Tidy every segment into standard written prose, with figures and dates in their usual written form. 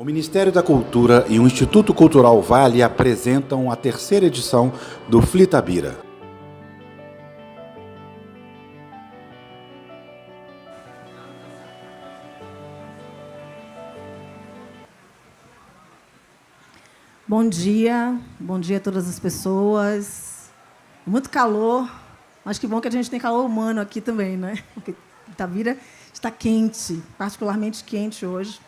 O Ministério da Cultura e o Instituto Cultural Vale apresentam a terceira edição do FLI Itabira. Bom dia a todas as pessoas. Muito calor, mas que bom que a gente tem calor humano aqui também, né? Porque Itabira está quente, particularmente quente hoje.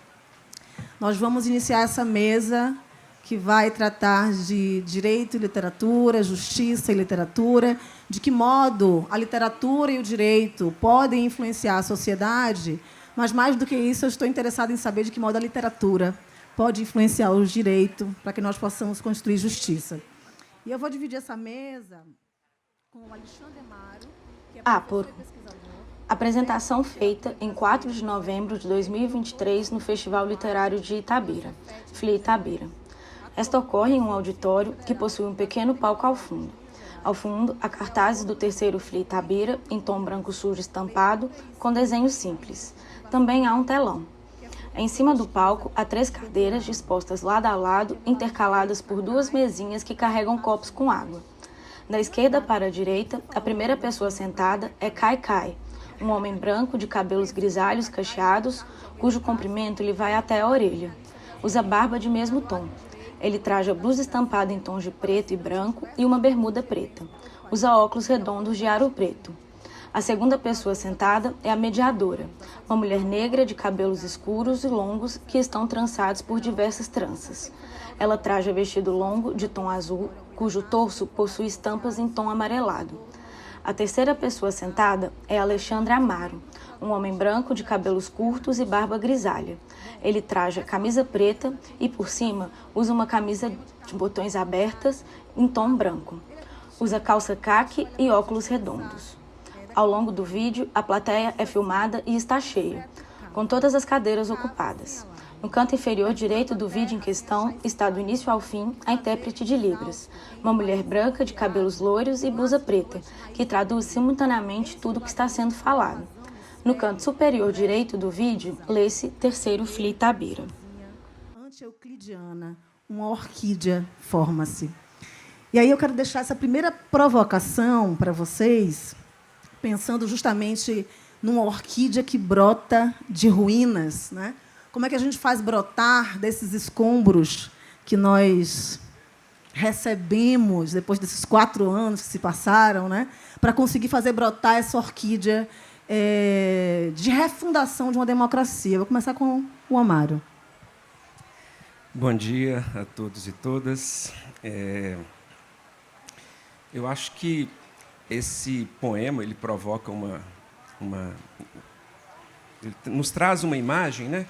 Nós vamos iniciar essa mesa que vai tratar de direito e literatura, justiça e literatura, de que modo a literatura e o direito podem influenciar a sociedade, mas, mais do que isso, eu estou interessada em saber de que modo a literatura pode influenciar o direito para que nós possamos construir justiça. E eu vou dividir essa mesa com o Alexandre Amaro, que é professor e pesquisador. Apresentação feita em 4 de novembro de 2023 no Festival Literário de Itabira, FLI Itabira. Esta ocorre em um auditório que possui um pequeno palco ao fundo. Ao fundo, há cartazes do terceiro FLI Itabira, em tom branco sujo estampado, com desenhos simples. Também há um telão. Em cima do palco, há 3 cadeiras dispostas lado a lado, intercaladas por 2 mesinhas que carregam copos com água. Da esquerda para a direita, a primeira pessoa sentada é Kai Kai, um homem branco de cabelos grisalhos cacheados, cujo comprimento lhe vai até a orelha. Usa barba de mesmo tom. Ele traja blusa estampada em tons de preto e branco e uma bermuda preta. Usa óculos redondos de aro preto. A segunda pessoa sentada é a mediadora, uma mulher negra de cabelos escuros e longos que estão trançados por diversas tranças. Ela traja vestido longo de tom azul, cujo torso possui estampas em tom amarelado. A terceira pessoa sentada é Alexandre Amaro, um homem branco de cabelos curtos e barba grisalha. Ele traja camisa preta e, por cima, usa uma camisa de botões abertas em tom branco. Usa calça caqui e óculos redondos. Ao longo do vídeo, a plateia é filmada e está cheia, com todas as cadeiras ocupadas. No canto inferior direito do vídeo em questão está, do início ao fim, a intérprete de Libras, uma mulher branca de cabelos loiros e blusa preta, que traduz simultaneamente tudo o que está sendo falado. No canto superior direito do vídeo, lê-se terceiro FLI Itabira. Anti-euclidiana, uma orquídea forma-se. E aí eu quero deixar essa primeira provocação para vocês, pensando justamente numa orquídea que brota de ruínas, né? Como é que a gente faz brotar desses escombros que nós recebemos depois desses 4 anos que se passaram, né? Para conseguir fazer brotar essa orquídea de refundação de uma democracia. Vou começar com o Amaro. Bom dia a todos e todas. Eu acho que esse poema ele provoca ele nos traz uma imagem, né,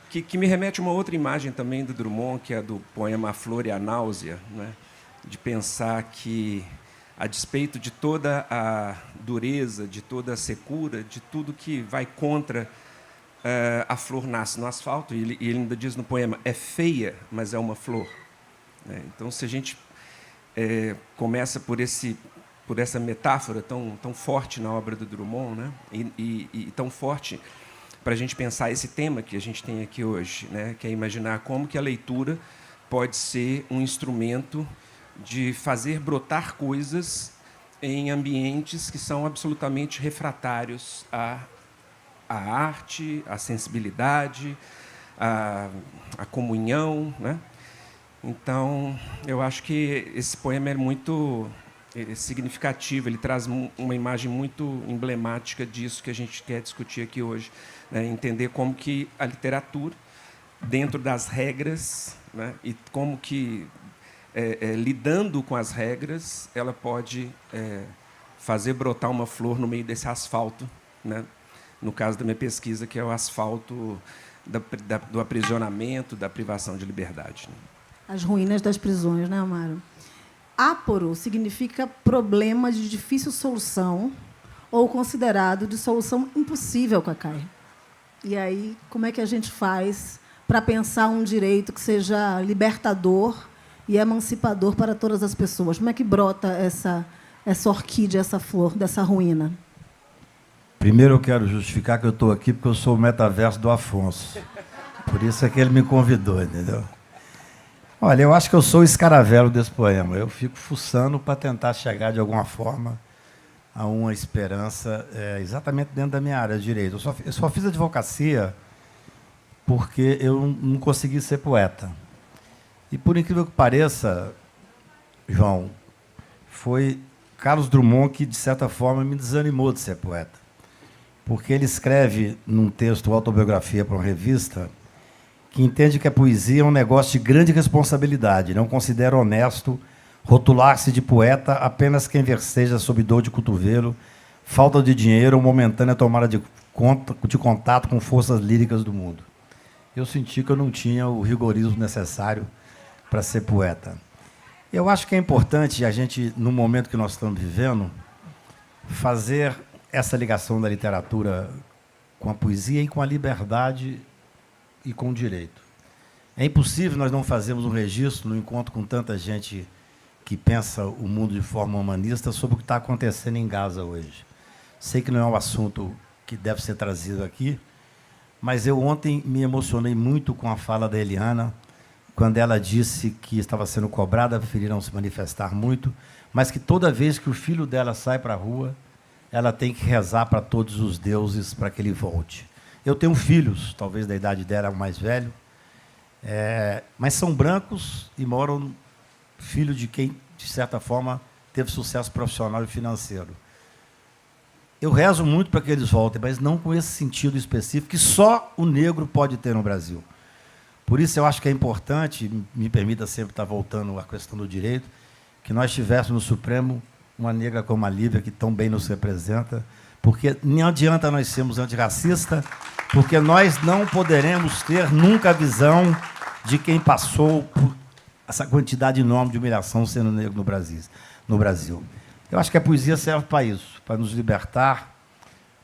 que me remete a uma outra imagem também do Drummond, que é do poema A Flor e a Náusea, né, de pensar que, a despeito de toda a dureza, de toda a secura, de tudo que vai contra, a flor nasce no asfalto, e ele ainda diz no poema, é feia, mas é uma flor. Né? Então, se a gente começa por essa metáfora tão forte na obra do Drummond, né? e tão forte para a gente pensar esse tema que a gente tem aqui hoje, né? Que é imaginar como que a leitura pode ser um instrumento de fazer brotar coisas em ambientes que são absolutamente refratários à arte, à sensibilidade, à comunhão. Né? Então, eu acho que esse poema é muito significativo, ele traz uma imagem muito emblemática disso que a gente quer discutir aqui hoje, né? Entender como que a literatura, dentro das regras, né? E como que, lidando com as regras, ela pode fazer brotar uma flor no meio desse asfalto, né? No caso da minha pesquisa, que é o asfalto do aprisionamento, da privação de liberdade. Né? As ruínas das prisões, né, Amaro? Áporo significa problema de difícil solução ou considerado de solução impossível, Cacai. E aí, como é que a gente faz para pensar um direito que seja libertador e emancipador para todas as pessoas? Como é que brota essa orquídea, essa flor dessa ruína? Primeiro eu quero justificar que eu estou aqui porque eu sou o metaverso do Afonso. Por isso é que ele me convidou, entendeu? Olha, eu acho que eu sou o escaravelo desse poema. Eu fico fuçando para tentar chegar, de alguma forma, a uma esperança exatamente dentro da minha área de direito. Eu só fiz advocacia porque eu não consegui ser poeta. E, por incrível que pareça, João, foi Carlos Drummond que, de certa forma, me desanimou de ser poeta. Porque ele escreve, num texto, autobiografia para uma revista, que entende que a poesia é um negócio de grande responsabilidade. Não considera honesto rotular-se de poeta apenas quem verseja sob dor de cotovelo, falta de dinheiro ou momentânea tomada de contato com forças líricas do mundo. Eu senti que eu não tinha o rigorismo necessário para ser poeta. Eu acho que é importante a gente, no momento que nós estamos vivendo, fazer essa ligação da literatura com a poesia e com a liberdade e com o direito. É impossível nós não fazermos um registro no encontro com tanta gente que pensa o mundo de forma humanista sobre o que está acontecendo em Gaza hoje. Sei que não é um assunto que deve ser trazido aqui, mas eu ontem me emocionei muito com a fala da Eliana, quando ela disse que estava sendo cobrada, preferiram se manifestar muito, mas que toda vez que o filho dela sai para a rua, ela tem que rezar para todos os deuses para que ele volte. Eu tenho filhos, talvez da idade dela, o mais velho, mas são brancos e moram filho de quem, de certa forma, teve sucesso profissional e financeiro. Eu rezo muito para que eles voltem, mas não com esse sentido específico que só o negro pode ter no Brasil. Por isso, eu acho que é importante, me permita sempre estar voltando à questão do direito, que nós tivéssemos no Supremo uma negra como a Lívia, que tão bem nos representa, porque não adianta nós sermos antirracistas, porque nós não poderemos ter nunca a visão de quem passou por essa quantidade enorme de humilhação sendo negro no Brasil. Eu acho que a poesia serve para isso, para nos libertar,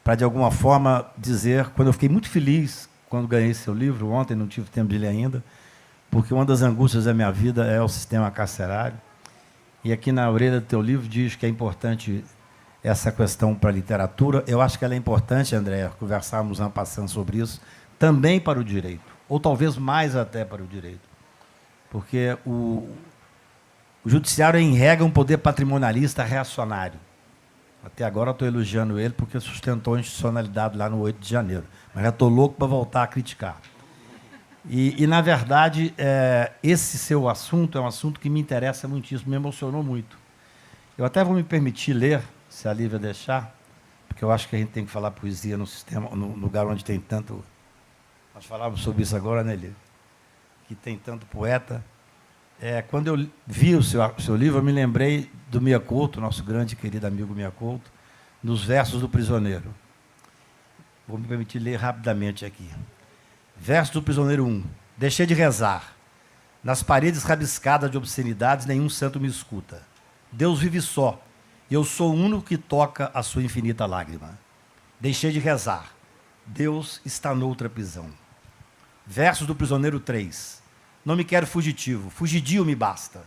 para, de alguma forma, dizer... Quando eu fiquei muito feliz quando ganhei seu livro, ontem, não tive tempo de ler ainda, porque uma das angústias da minha vida é o sistema carcerário. E aqui na orelha do teu livro diz que é importante essa questão para a literatura. Eu acho que ela é importante, André, conversarmos passando sobre isso, também para o direito, ou talvez mais até para o direito. Porque o judiciário, em regra, é um poder patrimonialista reacionário. Até agora eu estou elogiando ele porque sustentou a institucionalidade lá no 8 de janeiro. Mas já estou louco para voltar a criticar. E na verdade, esse seu assunto é um assunto que me interessa muitíssimo, me emocionou muito. Eu até vou me permitir ler, se a Lívia deixar, porque eu acho que a gente tem que falar poesia no sistema, no lugar onde tem tanto... Nós falávamos sobre isso agora, né, Lívia? Que tem tanto poeta. Quando eu vi o seu livro, eu me lembrei do Mia Couto, nosso grande e querido amigo Mia Couto, nos versos do Prisioneiro. Vou me permitir ler rapidamente aqui. Verso do Prisioneiro 1. Deixei de rezar. Nas paredes rabiscadas de obscenidades, nenhum santo me escuta. Deus vive só, e eu sou o único que toca a sua infinita lágrima. Deixei de rezar. Deus está noutra prisão. Versos do Prisioneiro 3. Não me quero fugitivo, fugidio me basta.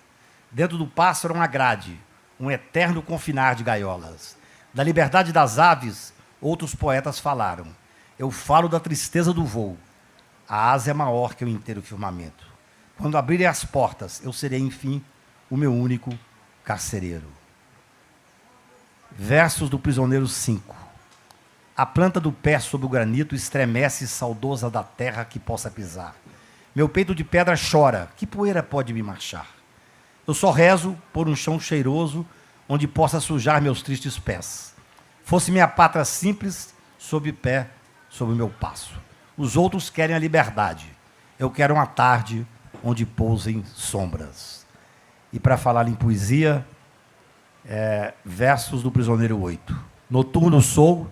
Dentro do pássaro uma grade, um eterno confinar de gaiolas. Da liberdade das aves, outros poetas falaram. Eu falo da tristeza do voo. A asa é maior que o inteiro firmamento. Quando abrirem as portas, eu serei, enfim, o meu único carcereiro. Versos do Prisioneiro 5. A planta do pé sob o granito estremece saudosa da terra que possa pisar. Meu peito de pedra chora, que poeira pode me marchar? Eu só rezo por um chão cheiroso, onde possa sujar meus tristes pés. Fosse minha pátria simples, sob pé, sob o meu passo. Os outros querem a liberdade. Eu quero uma tarde onde pousem sombras. E para falar em poesia, versos do Prisioneiro 8. Noturno sou,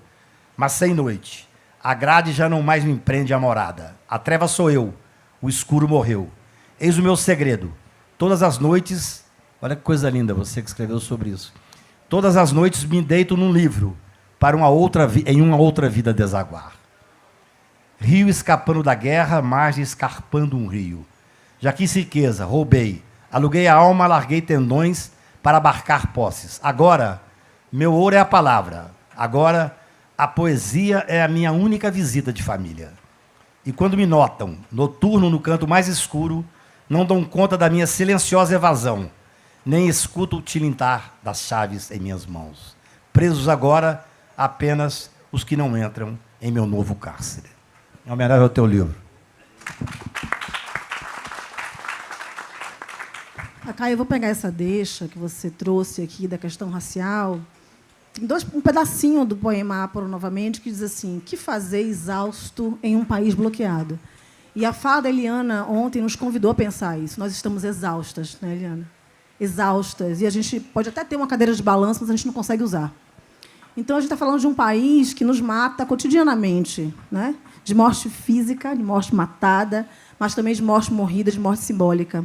mas sem noite. A grade já não mais me prende a morada. A treva sou eu. O escuro morreu. Eis o meu segredo. Todas as noites... Olha que coisa linda, você que escreveu sobre isso. Todas as noites me deito num livro para em uma outra vida desaguar. Rio escapando da guerra, margem escarpando um rio. Já quis riqueza, roubei. Aluguei a alma, larguei tendões para abarcar posses. Agora, meu ouro é a palavra. Agora, a poesia é a minha única visita de família. E quando me notam, noturno no canto mais escuro, não dão conta da minha silenciosa evasão, nem escuto o tilintar das chaves em minhas mãos. Presos agora apenas os que não entram em meu novo cárcere. Em homenagem ao teu livro. Caio, eu vou pegar essa deixa que você trouxe aqui da questão racial. Tem um pedacinho do poema Áporo, novamente, que diz assim: que fazer exausto em um país bloqueado? E a fala da Eliana ontem nos convidou a pensar isso. Nós estamos exaustas, né, Eliana? Exaustas. E a gente pode até ter uma cadeira de balanço, mas a gente não consegue usar. Então, a gente está falando de um país que nos mata cotidianamente, né? De morte física, de morte matada, mas também de morte morrida, de morte simbólica.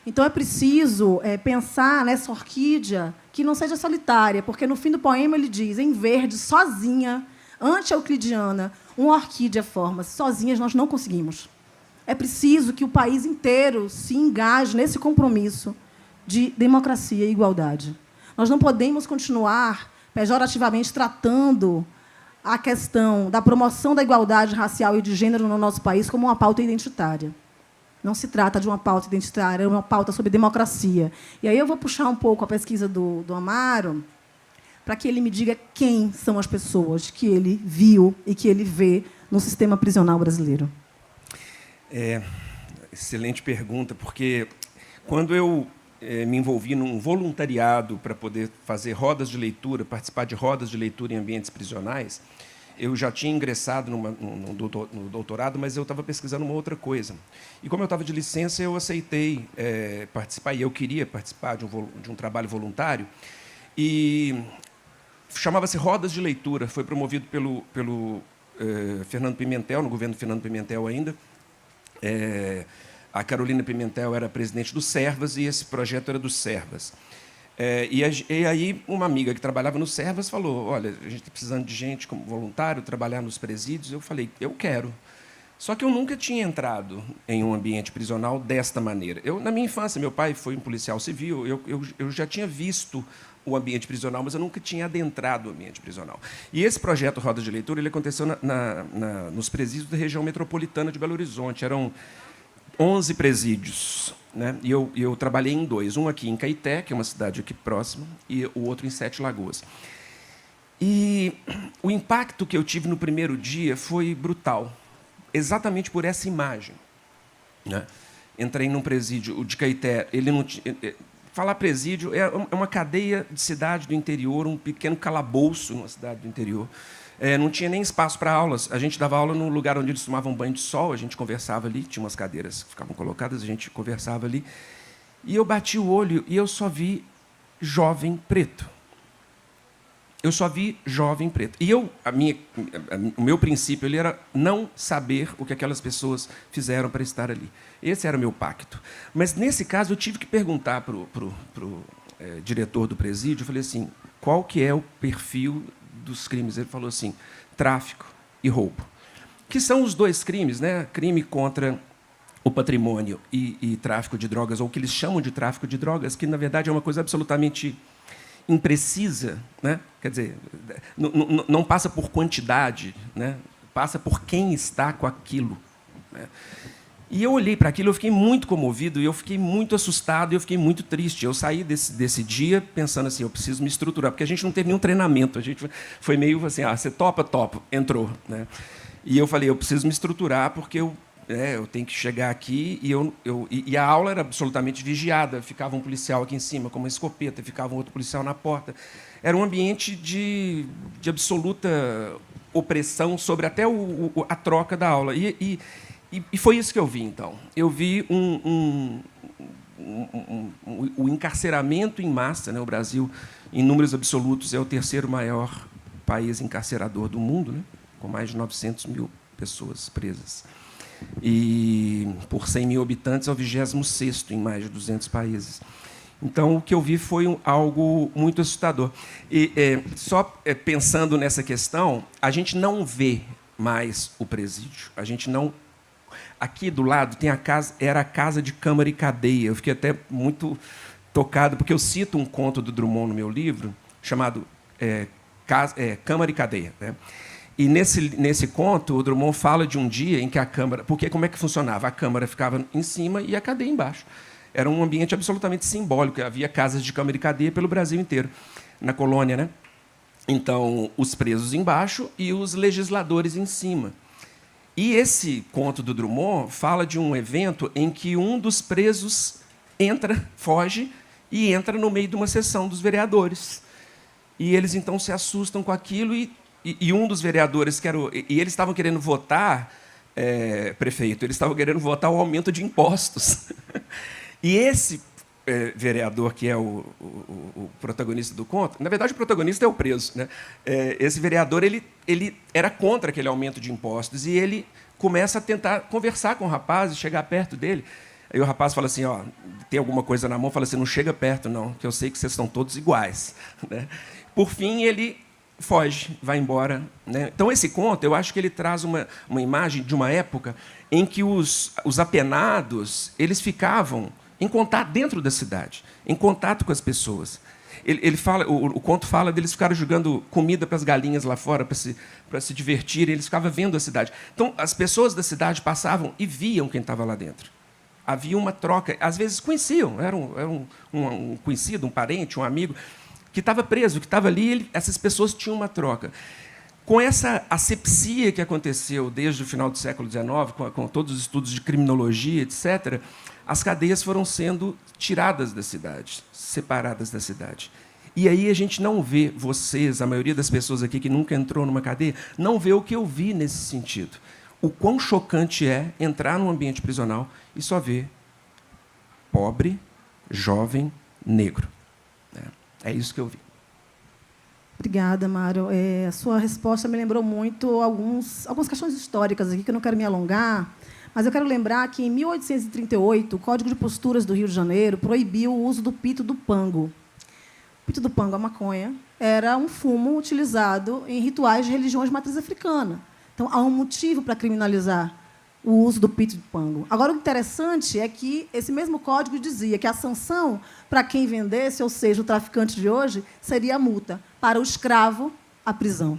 Então, é preciso pensar nessa orquídea que não seja solitária, porque, no fim do poema, ele diz, em verde, sozinha, ante-euclidiana, uma orquídea forma-se. Sozinhas nós não conseguimos. É preciso que o país inteiro se engaje nesse compromisso de democracia e igualdade. Nós não podemos continuar pejorativamente tratando a questão da promoção da igualdade racial e de gênero no nosso país como uma pauta identitária. Não se trata de uma pauta identitária, é uma pauta sobre democracia. E aí eu vou puxar um pouco a pesquisa do Amaro para que ele me diga quem são as pessoas que ele viu e que ele vê no sistema prisional brasileiro. Excelente pergunta, porque quando eu me envolvi num voluntariado para poder fazer rodas de leitura, participar de rodas de leitura em ambientes prisionais, eu já tinha ingressado no doutorado, mas eu estava pesquisando uma outra coisa. E, como eu estava de licença, eu aceitei participar, e eu queria participar de um trabalho voluntário, e chamava-se Rodas de Leitura, foi promovido pelo Fernando Pimentel, no governo Fernando Pimentel ainda. A Carolina Pimentel era presidente do Servas, e esse projeto era dos Servas. E aí uma amiga que trabalhava no Servas falou: olha, a gente está precisando de gente como voluntário, trabalhar nos presídios. Eu falei: eu quero. Só que eu nunca tinha entrado em um ambiente prisional desta maneira. Na minha infância, meu pai foi um policial civil, eu já tinha visto o ambiente prisional, mas eu nunca tinha adentrado o ambiente prisional. E esse projeto Roda de Leitura ele aconteceu nos presídios da região metropolitana de Belo Horizonte. Eram 11 presídios, né? E eu trabalhei em 2, um aqui em Caeté, que é uma cidade aqui próxima, e o outro em Sete Lagoas. E o impacto que eu tive no primeiro dia foi brutal, exatamente por essa imagem, né? Entrei num presídio, o de Caeté, ele não tinha... Falar presídio é uma cadeia de cidade do interior, um pequeno calabouço numa cidade do interior. Não tinha nem espaço para aulas. A gente dava aula no lugar onde eles tomavam banho de sol, a gente conversava ali, tinha umas cadeiras que ficavam colocadas, a gente conversava ali. E eu bati o olho e eu só vi jovem preto. Eu só vi jovem preto. E o meu princípio ele era não saber o que aquelas pessoas fizeram para estar ali. Esse era o meu pacto. Mas, nesse caso, eu tive que perguntar para o diretor do presídio, eu falei assim, qual que é o perfil dos crimes? Ele falou assim, tráfico e roubo, que são os dois crimes, né? Crime contra o patrimônio e tráfico de drogas, ou o que eles chamam de tráfico de drogas, que, na verdade, é uma coisa absolutamente imprecisa, né? Quer dizer, não passa por quantidade, né? Passa por quem está com aquilo, né? E eu olhei para aquilo, eu fiquei muito comovido, eu fiquei muito assustado, eu fiquei muito triste. Eu saí desse dia pensando assim, eu preciso me estruturar, porque a gente não teve nenhum treinamento, a gente foi meio assim, você topa, entrou, né? E eu falei, eu preciso me estruturar, porque eu tenho que chegar aqui, e a aula era absolutamente vigiada, ficava um policial aqui em cima com uma escopeta, ficava um outro policial na porta. Era um ambiente de absoluta opressão sobre até a troca da aula. E foi isso que eu vi, então. Eu vi o encarceramento em massa, né? O Brasil, em números absolutos, é o terceiro maior país encarcerador do mundo, né? Com mais de 900 mil pessoas presas. E, por 100 mil habitantes, é o 26º em mais de 200 países. Então, o que eu vi foi algo muito assustador. E, pensando nessa questão, a gente não vê mais o presídio. A gente não... Aqui do lado tem era a casa de câmara e cadeia. Eu fiquei até muito tocado, porque eu cito um conto do Drummond no meu livro, chamado Câmara e Cadeia, né? E nesse conto, o Drummond fala de um dia em que a Câmara... Porque como é que funcionava? A Câmara ficava em cima e a cadeia embaixo. Era um ambiente absolutamente simbólico. Havia casas de Câmara e cadeia pelo Brasil inteiro, na colônia, né? Então, os presos embaixo e os legisladores em cima. E esse conto do Drummond fala de um evento em que um dos presos foge e entra no meio de uma sessão dos vereadores. E eles, então, se assustam com aquilo e um dos vereadores... E eles estavam querendo votar, prefeito, eles estavam querendo votar o aumento de impostos. E esse vereador, que é o protagonista do conto... Na verdade, o protagonista é o preso, né? Esse vereador ele era contra aquele aumento de impostos e ele começa a tentar conversar com o rapaz e chegar perto dele. Aí o rapaz fala assim, ó, tem alguma coisa na mão, fala assim, não chega perto, não, que eu sei que vocês estão todos iguais. Né? Por fim, ele foge, vai embora. Né? Então, esse conto, eu acho que ele traz uma imagem de uma época em que os apenados eles ficavam em contato dentro da cidade, em contato com as pessoas. O conto fala deles ficaram jogando comida para as galinhas lá fora para se divertirem, eles ficavam vendo a cidade. Então, as pessoas da cidade passavam e viam quem estava lá dentro. Havia uma troca, às vezes conheciam, era um conhecido, um parente, um amigo, que estava preso, que estava ali, essas pessoas tinham uma troca. Com essa asepsia que aconteceu desde o final do século XIX, com todos os estudos de criminologia, etc., as cadeias foram sendo tiradas da cidade, separadas da cidade. E aí a gente não vê, vocês, a maioria das pessoas aqui que nunca entrou numa cadeia, não vê o que eu vi nesse sentido. O quão chocante é entrar num ambiente prisional e só ver pobre, jovem, negro. É isso que eu vi. Obrigada, Mário. A sua resposta me lembrou muito algumas questões históricas aqui, que eu não quero me alongar, mas eu quero lembrar que, em 1838, o Código de Posturas do Rio de Janeiro proibiu o uso do pito do pango. O pito do pango, a maconha, era um fumo utilizado em rituais de religiões de matriz africana. Então, há um motivo para criminalizar o uso do pito de pango. Agora, o interessante é que esse mesmo código dizia que a sanção para quem vendesse, ou seja, o traficante de hoje, seria a multa. Para o escravo, a prisão.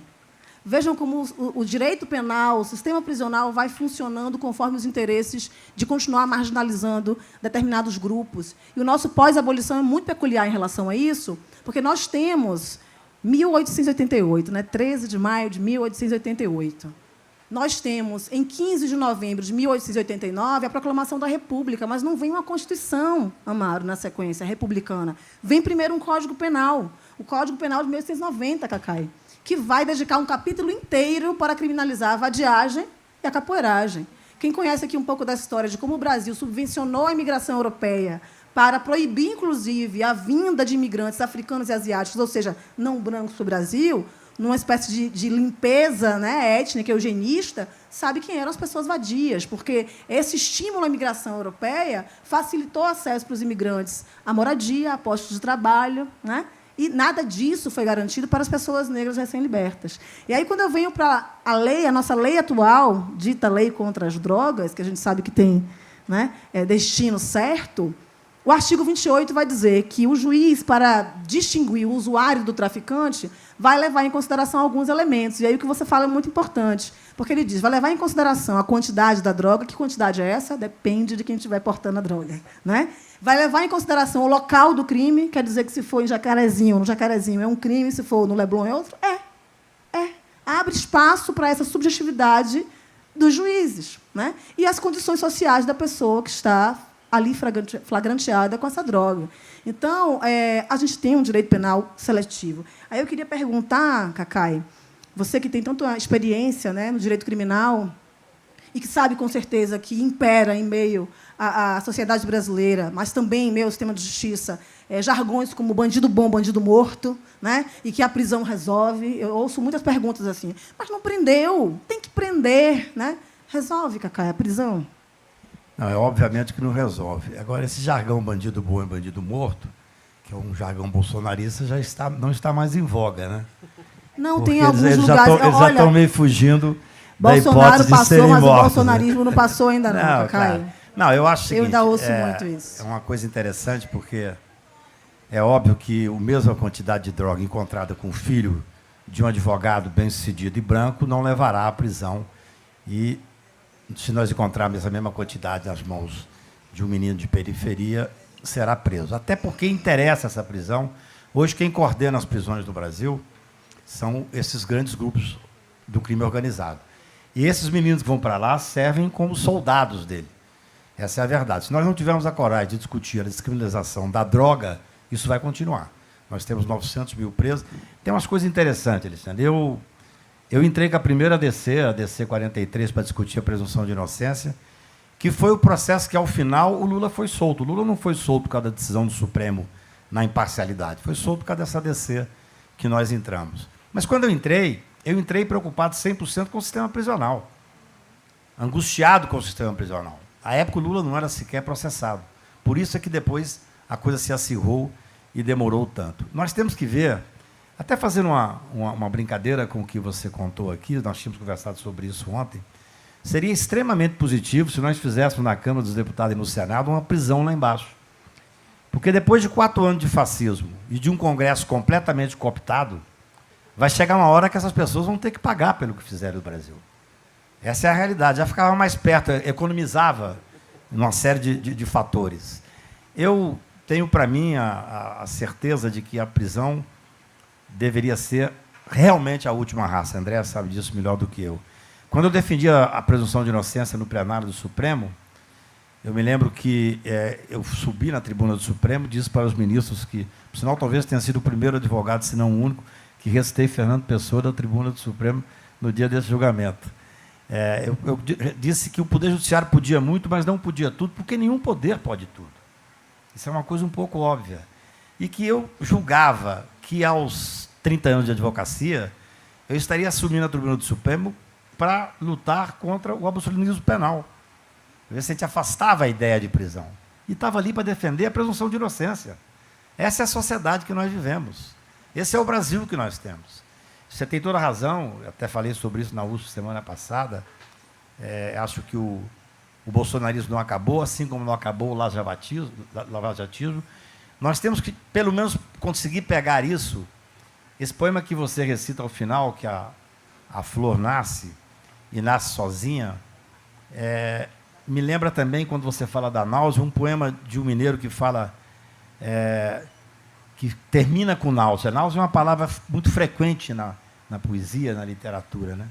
Vejam como o direito penal, o sistema prisional vai funcionando conforme os interesses de continuar marginalizando determinados grupos. E o nosso pós-abolição é muito peculiar em relação a isso, porque nós temos 1888, né, 13 de maio de 1888. Nós temos, em 15 de novembro de 1889, a proclamação da República, mas não vem uma Constituição, Amaro, na sequência, republicana. Vem primeiro um Código Penal, o Código Penal de 1890, Cacai, que vai dedicar um capítulo inteiro para criminalizar a vadiagem e a capoeiragem. Quem conhece aqui um pouco da história de como o Brasil subvencionou a imigração europeia para proibir, inclusive, a vinda de imigrantes africanos e asiáticos, ou seja, não brancos para o Brasil, numa espécie de limpeza, né, étnica, eugenista, sabe quem eram as pessoas vadias, porque esse estímulo à imigração europeia facilitou o acesso para os imigrantes à moradia, a postos de trabalho, né? E nada disso foi garantido para as pessoas negras recém-libertas. E aí, quando eu venho para a nossa lei atual, dita Lei contra as Drogas, que a gente sabe que tem, né, destino certo, o artigo 28 vai dizer que o juiz, para distinguir o usuário do traficante, vai levar em consideração alguns elementos. E aí o que você fala é muito importante, porque ele diz, vai levar em consideração a quantidade da droga. Que quantidade é essa? Depende de quem estiver portando a droga. Né? Vai levar em consideração o local do crime, quer dizer que se for em Jacarezinho, no Jacarezinho é um crime, se for no Leblon é outro? Abre espaço para essa subjetividade dos juízes. Né? E as condições sociais da pessoa que está ali flagranteada com essa droga. Então, a gente tem um direito penal seletivo. Aí eu queria perguntar, Cacai, você que tem tanta experiência, né, no direito criminal e que sabe, com certeza, que impera em meio à sociedade brasileira, mas também em meio ao sistema de justiça, jargões como bandido bom, bandido morto, né, e que a prisão resolve. Eu ouço muitas perguntas assim, mas não prendeu, tem que prender. Né? Resolve, Cacai, a prisão? Não, obviamente que não resolve. Agora, esse jargão bandido bom e bandido morto, que é um jargão bolsonarista, não está mais em voga, né? Não, porque tem alguns lugares... Eles já estão meio fugindo da Bolsonaro hipótese de passou, serem mas mortos, o bolsonarismo não passou ainda não, Cacai. Claro. Não, eu acho o seguinte, eu ainda ouço muito isso. É uma coisa interessante, porque é óbvio que a mesma quantidade de droga encontrada com o filho de um advogado bem-sucedido e branco não levará à prisão. E, se nós encontrarmos essa mesma quantidade nas mãos de um menino de periferia, será preso. Até porque interessa essa prisão. Hoje, quem coordena as prisões do Brasil são esses grandes grupos do crime organizado. E esses meninos que vão para lá servem como soldados dele. Essa é a verdade. Se nós não tivermos a coragem de discutir a descriminalização da droga, isso vai continuar. Nós temos 900 mil presos. Tem umas coisas interessantes, Alexandre. Eu entrei com a primeira ADC, a DC 43, para discutir a presunção de inocência, que foi o processo que, ao final, o Lula foi solto. O Lula não foi solto por causa da decisão do Supremo na imparcialidade. Foi solto por causa dessa ADC que nós entramos. Mas, quando eu entrei preocupado 100% com o sistema prisional. Angustiado com o sistema prisional. À época, o Lula não era sequer processado. Por isso é que depois a coisa se acirrou e demorou tanto. Nós temos que ver, até fazendo uma brincadeira com o que você contou aqui, nós tínhamos conversado sobre isso ontem, seria extremamente positivo se nós fizéssemos na Câmara dos Deputados e no Senado uma prisão lá embaixo. Porque depois de 4 anos de fascismo e de um Congresso completamente cooptado, vai chegar uma hora que essas pessoas vão ter que pagar pelo que fizeram no Brasil. Essa é a realidade. Já ficava mais perto, economizava uma série de fatores. Eu tenho para mim a certeza de que a prisão deveria ser realmente a última raça. A Andréa sabe disso melhor do que eu. Quando eu defendia a presunção de inocência no plenário do Supremo, eu me lembro que eu subi na tribuna do Supremo e disse para os ministros que, por sinal, talvez tenha sido o primeiro advogado, se não o único, que recitei Fernando Pessoa da tribuna do Supremo no dia desse julgamento. Eu disse que o Poder Judiciário podia muito, mas não podia tudo, porque nenhum poder pode tudo. Isso é uma coisa um pouco óbvia. E que eu julgava que, aos 30 anos de advocacia, eu estaria assumindo a tribuna do Supremo para lutar contra o abolicionismo penal. A gente afastava a ideia de prisão. E estava ali para defender a presunção de inocência. Essa é a sociedade que nós vivemos. Esse é o Brasil que nós temos. Você tem toda a razão, eu até falei sobre isso na USP semana passada. Acho que o bolsonarismo não acabou, assim como não acabou o lavajatismo. Nós temos que, pelo menos, conseguir pegar isso. Esse poema que você recita ao final, que a flor nasce e nasce sozinha, me lembra também, quando você fala da náusea, um poema de um mineiro que fala, que termina com náusea. Náusea é uma palavra muito frequente na poesia, na literatura, né?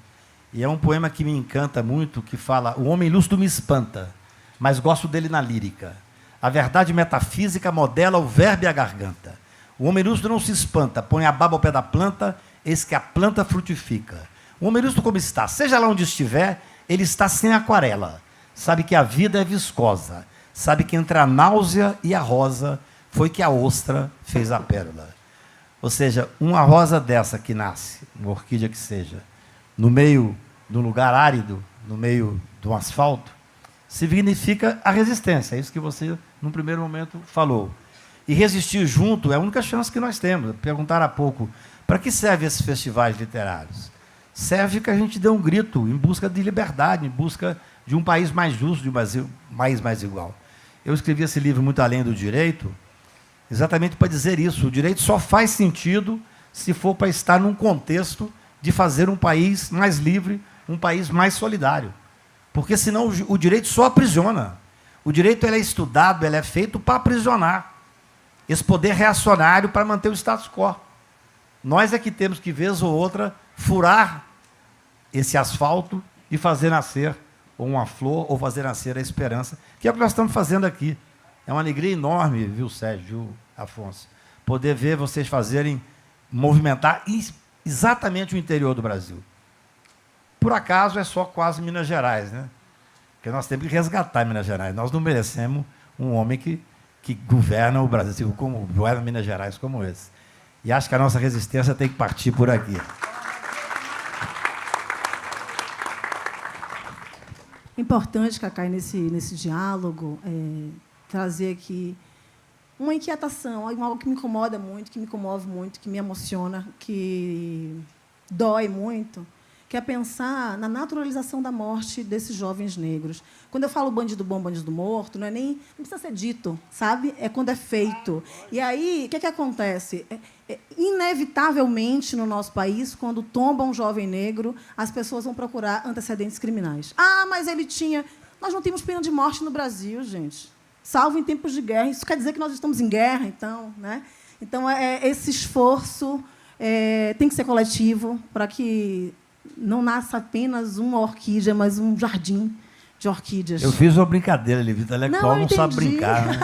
E é um poema que me encanta muito, que fala: o homem lúcido me espanta, mas gosto dele na lírica. A verdade metafísica modela o verbo e a garganta. O homem lúcido não se espanta, põe a baba ao pé da planta, eis que a planta frutifica. O homem lúcido como está, seja lá onde estiver, ele está sem aquarela. Sabe que a vida é viscosa. Sabe que entre a náusea e a rosa foi que a ostra fez a pérola. Ou seja, uma rosa dessa que nasce, uma orquídea que seja, no meio de um lugar árido, no meio de um asfalto, significa a resistência. É isso que você, num primeiro momento, falou. E resistir junto é a única chance que nós temos. Perguntaram há pouco, para que servem esses festivais literários? Serve que a gente dê um grito em busca de liberdade, em busca de um país mais justo, de um país mais igual. Eu escrevi esse livro, Muito Além do Direito, exatamente para dizer isso. O direito só faz sentido se for para estar num contexto de fazer um país mais livre, um país mais solidário. Porque, senão, o direito só aprisiona. O direito ele é estudado, ele é feito para aprisionar esse poder reacionário para manter o status quo. Nós é que temos que, vez ou outra, furar esse asfalto e fazer nascer ou uma flor, ou fazer nascer a esperança, que é o que nós estamos fazendo aqui. É uma alegria enorme, viu, Sérgio, viu, Afonso, poder ver vocês fazerem, movimentar exatamente o interior do Brasil. Por acaso é só quase Minas Gerais, né? Porque nós temos que resgatar Minas Gerais. Nós não merecemos um homem que governa o Brasil, como governa Minas Gerais como esse. E acho que a nossa resistência tem que partir por aqui. É importante, Cacai, nesse diálogo, trazer aqui uma inquietação, algo que me incomoda muito, que me comove muito, que me emociona, que dói muito, que é pensar na naturalização da morte desses jovens negros. Quando eu falo bandido bom, bandido morto, não precisa ser dito, sabe? É quando é feito. E aí, o que acontece? Inevitavelmente, no nosso país, quando tomba um jovem negro, as pessoas vão procurar antecedentes criminais. Ah, mas ele tinha... Nós não temos pena de morte no Brasil, gente. Salvo em tempos de guerra. Isso quer dizer que nós estamos em guerra, então, né? Então, esse esforço tem que ser coletivo para que não nasça apenas uma orquídea, mas um jardim de orquídeas. Eu fiz uma brincadeira, Livre intelectual não sabe brincar. Né?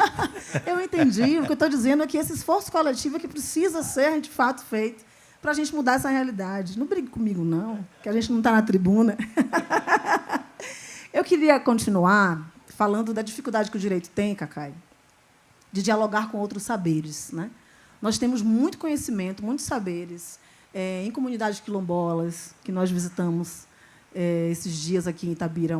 Eu entendi. O que eu estou dizendo é que esse esforço coletivo é que precisa ser, de fato, feito para a gente mudar essa realidade. Não brigue comigo, não, que a gente não está na tribuna. Eu queria continuar falando da dificuldade que o direito tem, Cacai, de dialogar com outros saberes, né? Nós temos muito conhecimento, muitos saberes, em comunidades quilombolas, que nós visitamos esses dias aqui em Itabira,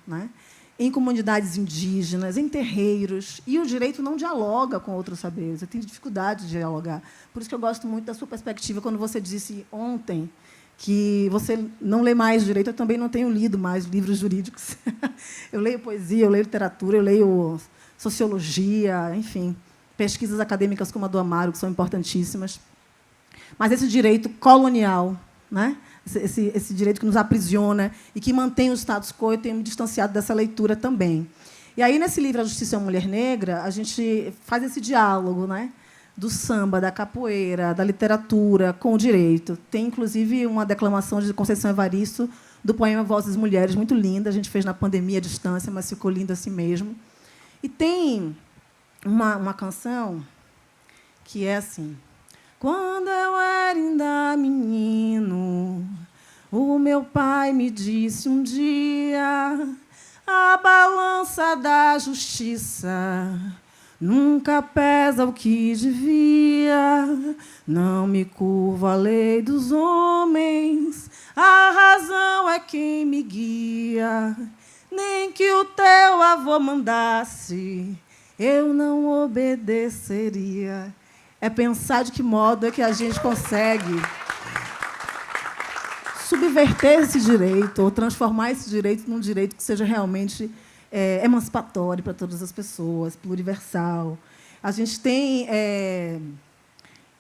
né? Em comunidades indígenas, em terreiros, e o direito não dialoga com outros saberes. Eu tenho dificuldade de dialogar. Por isso que eu gosto muito da sua perspectiva, quando você disse ontem que você não lê mais direito. Eu também não tenho lido mais livros jurídicos. Eu leio poesia, eu leio literatura, eu leio sociologia, enfim, pesquisas acadêmicas como a do Amaro, que são importantíssimas. Mas esse direito colonial, né? Esse direito que nos aprisiona e que mantém o status quo, eu tenho me distanciado dessa leitura também. E aí, nesse livro A Justiça é uma Mulher Negra, a gente faz esse diálogo, né, do samba, da capoeira, da literatura com o direito. Tem, inclusive, uma declamação de Conceição Evaristo do poema Vozes Mulheres, muito linda. A gente fez na pandemia à distância, mas ficou linda assim mesmo. E tem uma canção que é assim: quando eu era ainda menino, o meu pai me disse um dia: a balança da justiça nunca pesa o que devia. Não me curvo à lei dos homens, a razão é quem me guia. Nem que o teu avô mandasse, eu não obedeceria. É pensar de que modo é que a gente consegue subverter esse direito ou transformar esse direito num direito que seja realmente emancipatório para todas as pessoas, pluriversal. A gente tem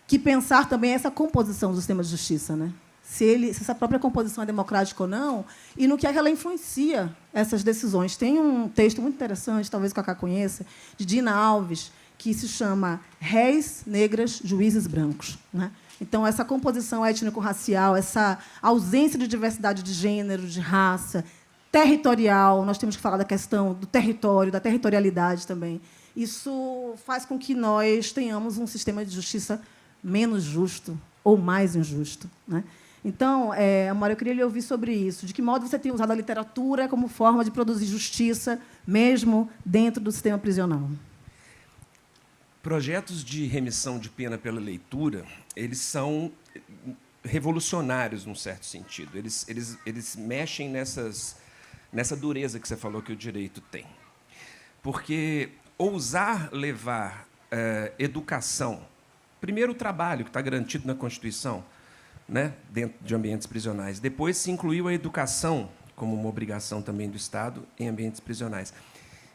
que pensar também essa composição do sistema de justiça, né? Se essa própria composição é democrática ou não, e no que é que ela influencia essas decisões. Tem um texto muito interessante, talvez o Cacá conheça, de Dina Alves, que se chama Réis, Negras, Juízes Brancos, né? Então, essa composição étnico-racial, essa ausência de diversidade de gênero, de raça, territorial, nós temos que falar da questão do território, da territorialidade também. Isso faz com que nós tenhamos um sistema de justiça menos justo ou mais injusto, né? Então, Amara, eu queria lhe ouvir sobre isso. De que modo você tem usado a literatura como forma de produzir justiça, mesmo dentro do sistema prisional? Projetos de remissão de pena pela leitura, eles são revolucionários, num certo sentido. Eles mexem nessa dureza que você falou que o direito tem. Porque ousar levar educação, primeiro o trabalho, que está garantido na Constituição, né, dentro de ambientes prisionais. Depois se incluiu a educação como uma obrigação também do Estado em ambientes prisionais.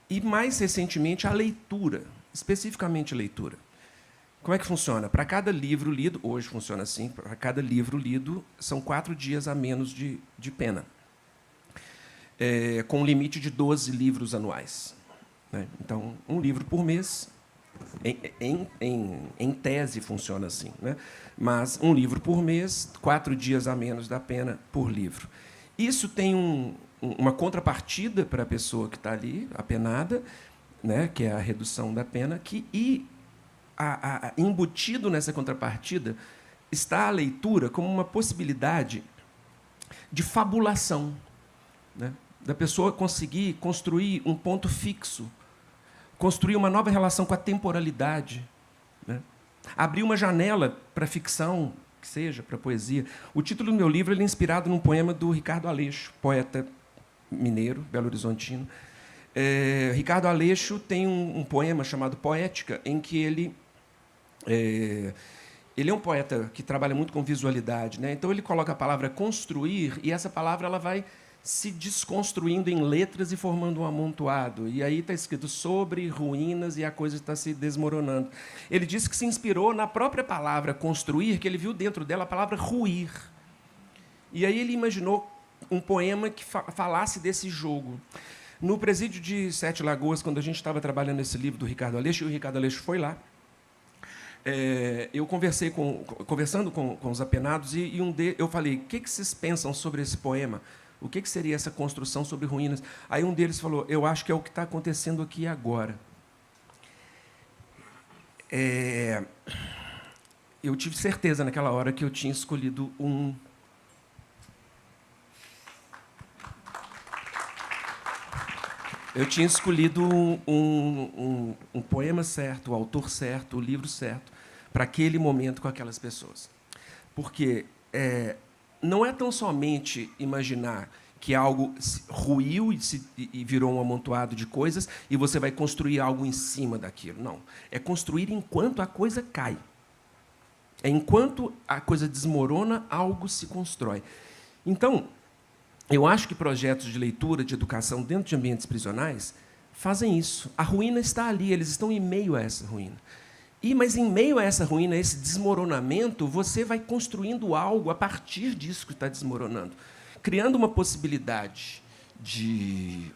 E, mais recentemente, a leitura, especificamente a leitura. Como é que funciona? Para cada livro lido, hoje funciona assim, para cada livro lido, são 4 dias a menos de pena, com um limite de 12 livros anuais, né? Então, um livro por mês, em tese, funciona assim, né? Mas um livro por mês, 4 dias a menos da pena por livro. Isso tem uma contrapartida para a pessoa que está ali, apenada, né, que é a redução da pena, embutido nessa contrapartida está a leitura como uma possibilidade de fabulação, né, da pessoa conseguir construir um ponto fixo, construir uma nova relação com a temporalidade, né, abrir uma janela para a ficção, que seja, para a poesia. O título do meu livro é inspirado num poema do Ricardo Aleixo, poeta mineiro, belo-horizontino. Ricardo Aleixo tem um poema chamado Poética, em que ele é um poeta que trabalha muito com visualidade, né? Então ele coloca a palavra construir e essa palavra ela vai se desconstruindo em letras e formando um amontoado. E aí está escrito sobre ruínas e a coisa está se desmoronando. Ele disse que se inspirou na própria palavra construir, que ele viu dentro dela a palavra ruir. E aí ele imaginou um poema que falasse desse jogo. No presídio de Sete Lagoas, quando a gente estava trabalhando esse livro do Ricardo Aleixo, e o Ricardo Aleixo foi lá, eu conversando com os apenados, e eu falei, o que vocês pensam sobre esse poema? O que seria essa construção sobre ruínas? Aí um deles falou, eu acho que é o que está acontecendo aqui e agora. Eu tive certeza naquela hora que eu tinha escolhido um poema certo, o autor certo, o livro certo, para aquele momento com aquelas pessoas. Porque não é tão somente imaginar que algo ruiu e virou um amontoado de coisas e você vai construir algo em cima daquilo. Não. É construir enquanto a coisa cai. É enquanto a coisa desmorona, algo se constrói. Então, eu acho que projetos de leitura, de educação dentro de ambientes prisionais fazem isso. A ruína está ali, eles estão em meio a essa ruína. Mas, em meio a essa ruína, a esse desmoronamento, você vai construindo algo a partir disso que está desmoronando, criando uma possibilidade de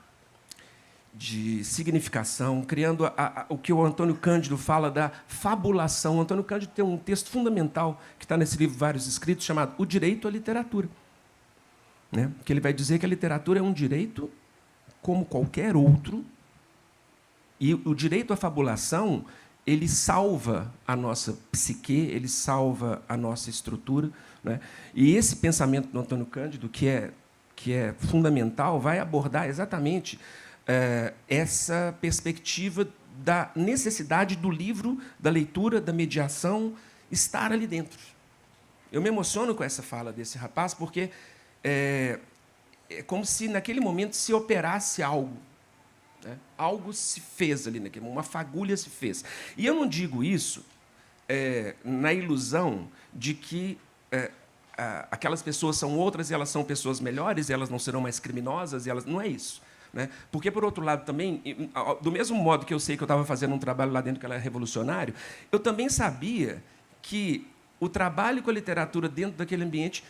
significação, criando o que o Antônio Cândido fala da fabulação. O Antônio Cândido tem um texto fundamental, que está nesse livro Vários Escritos, chamado O Direito à Literatura. Né? Que ele vai dizer que a literatura é um direito como qualquer outro, e o direito à fabulação ele salva a nossa psique, ele salva a nossa estrutura, né? E esse pensamento do Antônio Cândido, que é fundamental, vai abordar exatamente essa perspectiva da necessidade do livro, da leitura, da mediação, estar ali dentro. Eu me emociono com essa fala desse rapaz, porque é como se, naquele momento, se operasse algo. Né? Algo se fez ali naquele momento, uma fagulha se fez. E eu não digo isso na ilusão de que aquelas pessoas são outras e elas são pessoas melhores e elas não serão mais criminosas. E elas... Não é isso. Né? Porque, por outro lado, também, do mesmo modo que eu sei que eu estava fazendo um trabalho lá dentro que era revolucionário, eu também sabia que o trabalho com a literatura dentro daquele ambiente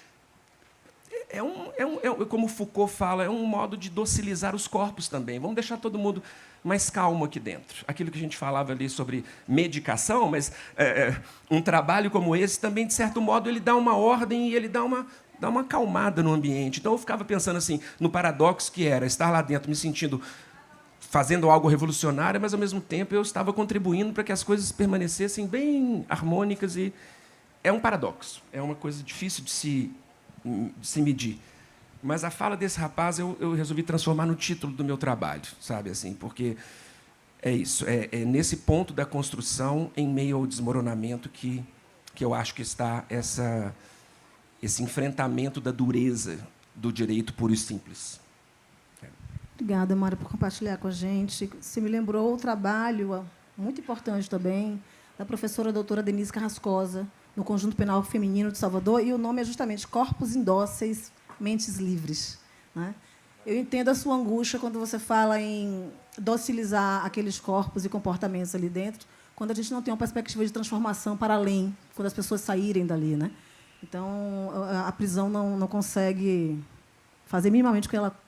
como Foucault fala, é um modo de docilizar os corpos também. Vamos deixar todo mundo mais calmo aqui dentro. Aquilo que a gente falava ali sobre medicação, mas um trabalho como esse também, de certo modo, ele dá uma ordem e ele dá uma acalmada no ambiente. Então, eu ficava pensando assim, no paradoxo que era estar lá dentro, me sentindo fazendo algo revolucionário, mas, ao mesmo tempo, eu estava contribuindo para que as coisas permanecessem bem harmônicas. E é um paradoxo, é uma coisa difícil de se medir. Mas a fala desse rapaz eu resolvi transformar no título do meu trabalho, sabe, assim, porque é isso, é nesse ponto da construção, em meio ao desmoronamento, que eu acho que está esse enfrentamento da dureza do direito puro e simples. Obrigada, Mara, por compartilhar com a gente. Você me lembrou o trabalho muito importante também da professora doutora Denise Carrascosa, no Conjunto Penal Feminino de Salvador, e o nome é justamente Corpos Indóceis, Mentes Livres. Né? Eu entendo a sua angústia quando você fala em docilizar aqueles corpos e comportamentos ali dentro, quando a gente não tem uma perspectiva de transformação para além, quando as pessoas saírem dali. Né? Então, a prisão não consegue fazer minimamente o que ela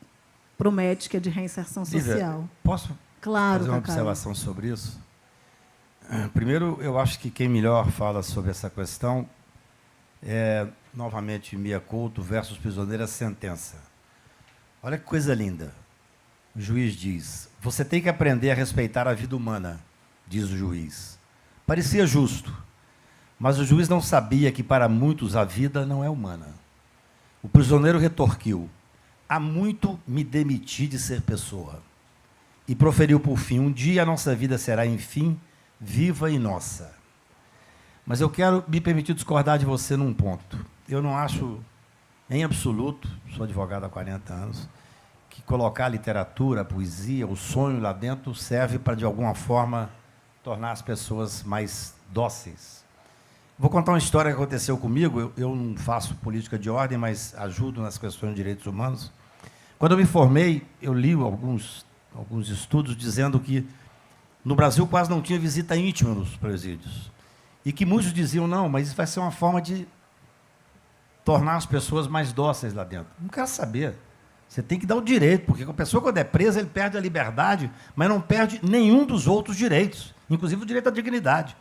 promete, que é de reinserção social. Posso fazer uma observação sobre isso? Primeiro, eu acho que quem melhor fala sobre essa questão é, novamente, Mia Couto versus Prisioneira Sentença. Olha que coisa linda. O juiz diz, você tem que aprender a respeitar a vida humana, diz o juiz. Parecia justo, mas o juiz não sabia que, para muitos, a vida não é humana. O prisioneiro retorquiu, há muito me demiti de ser pessoa. E proferiu, por fim, um dia a nossa vida será, enfim, viva e nossa. Mas eu quero me permitir discordar de você num ponto. Eu não acho, em absoluto, sou advogado há 40 anos, que colocar a literatura, a poesia, o sonho lá dentro serve para, de alguma forma, tornar as pessoas mais dóceis. Vou contar uma história que aconteceu comigo. Eu não faço política de ordem, mas ajudo nas questões de direitos humanos. Quando eu me formei, eu li alguns estudos dizendo que no Brasil quase não tinha visita íntima nos presídios. E que muitos diziam, não, mas isso vai ser uma forma de tornar as pessoas mais dóceis lá dentro. Não quero saber. Você tem que dar o direito, porque a pessoa, quando é presa, ele perde a liberdade, mas não perde nenhum dos outros direitos, inclusive o direito à dignidade.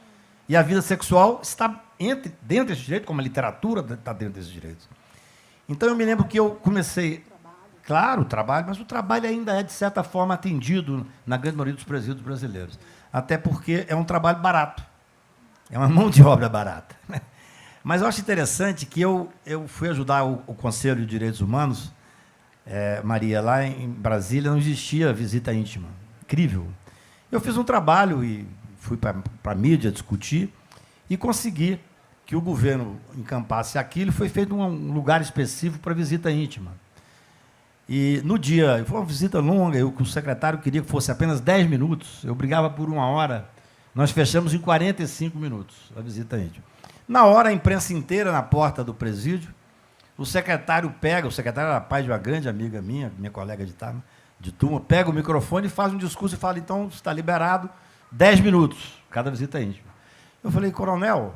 E a vida sexual está dentro desse direito, como a literatura está dentro desses direitos. Então, eu me lembro que eu comecei... Claro, o trabalho, mas o trabalho ainda é, de certa forma, atendido na grande maioria dos presídios brasileiros. Até porque é um trabalho barato. É uma mão de obra barata. Mas eu acho interessante que eu fui ajudar o Conselho de Direitos Humanos, Maria, lá em Brasília, não existia visita íntima. Incrível. Eu fiz um trabalho e fui para a mídia discutir e consegui que o governo encampasse aquilo. Foi feito um lugar específico para visita íntima. E, no dia, foi uma visita longa, o secretário queria que fosse apenas 10 minutos, eu brigava por 1 hora, nós fechamos em 45 minutos a visita íntima. Na hora, a imprensa inteira na porta do presídio, o secretário era pai de uma grande amiga minha colega de turma, pega o microfone e faz um discurso e fala, então, está liberado 10 minutos, cada visita íntima. Eu falei, coronel,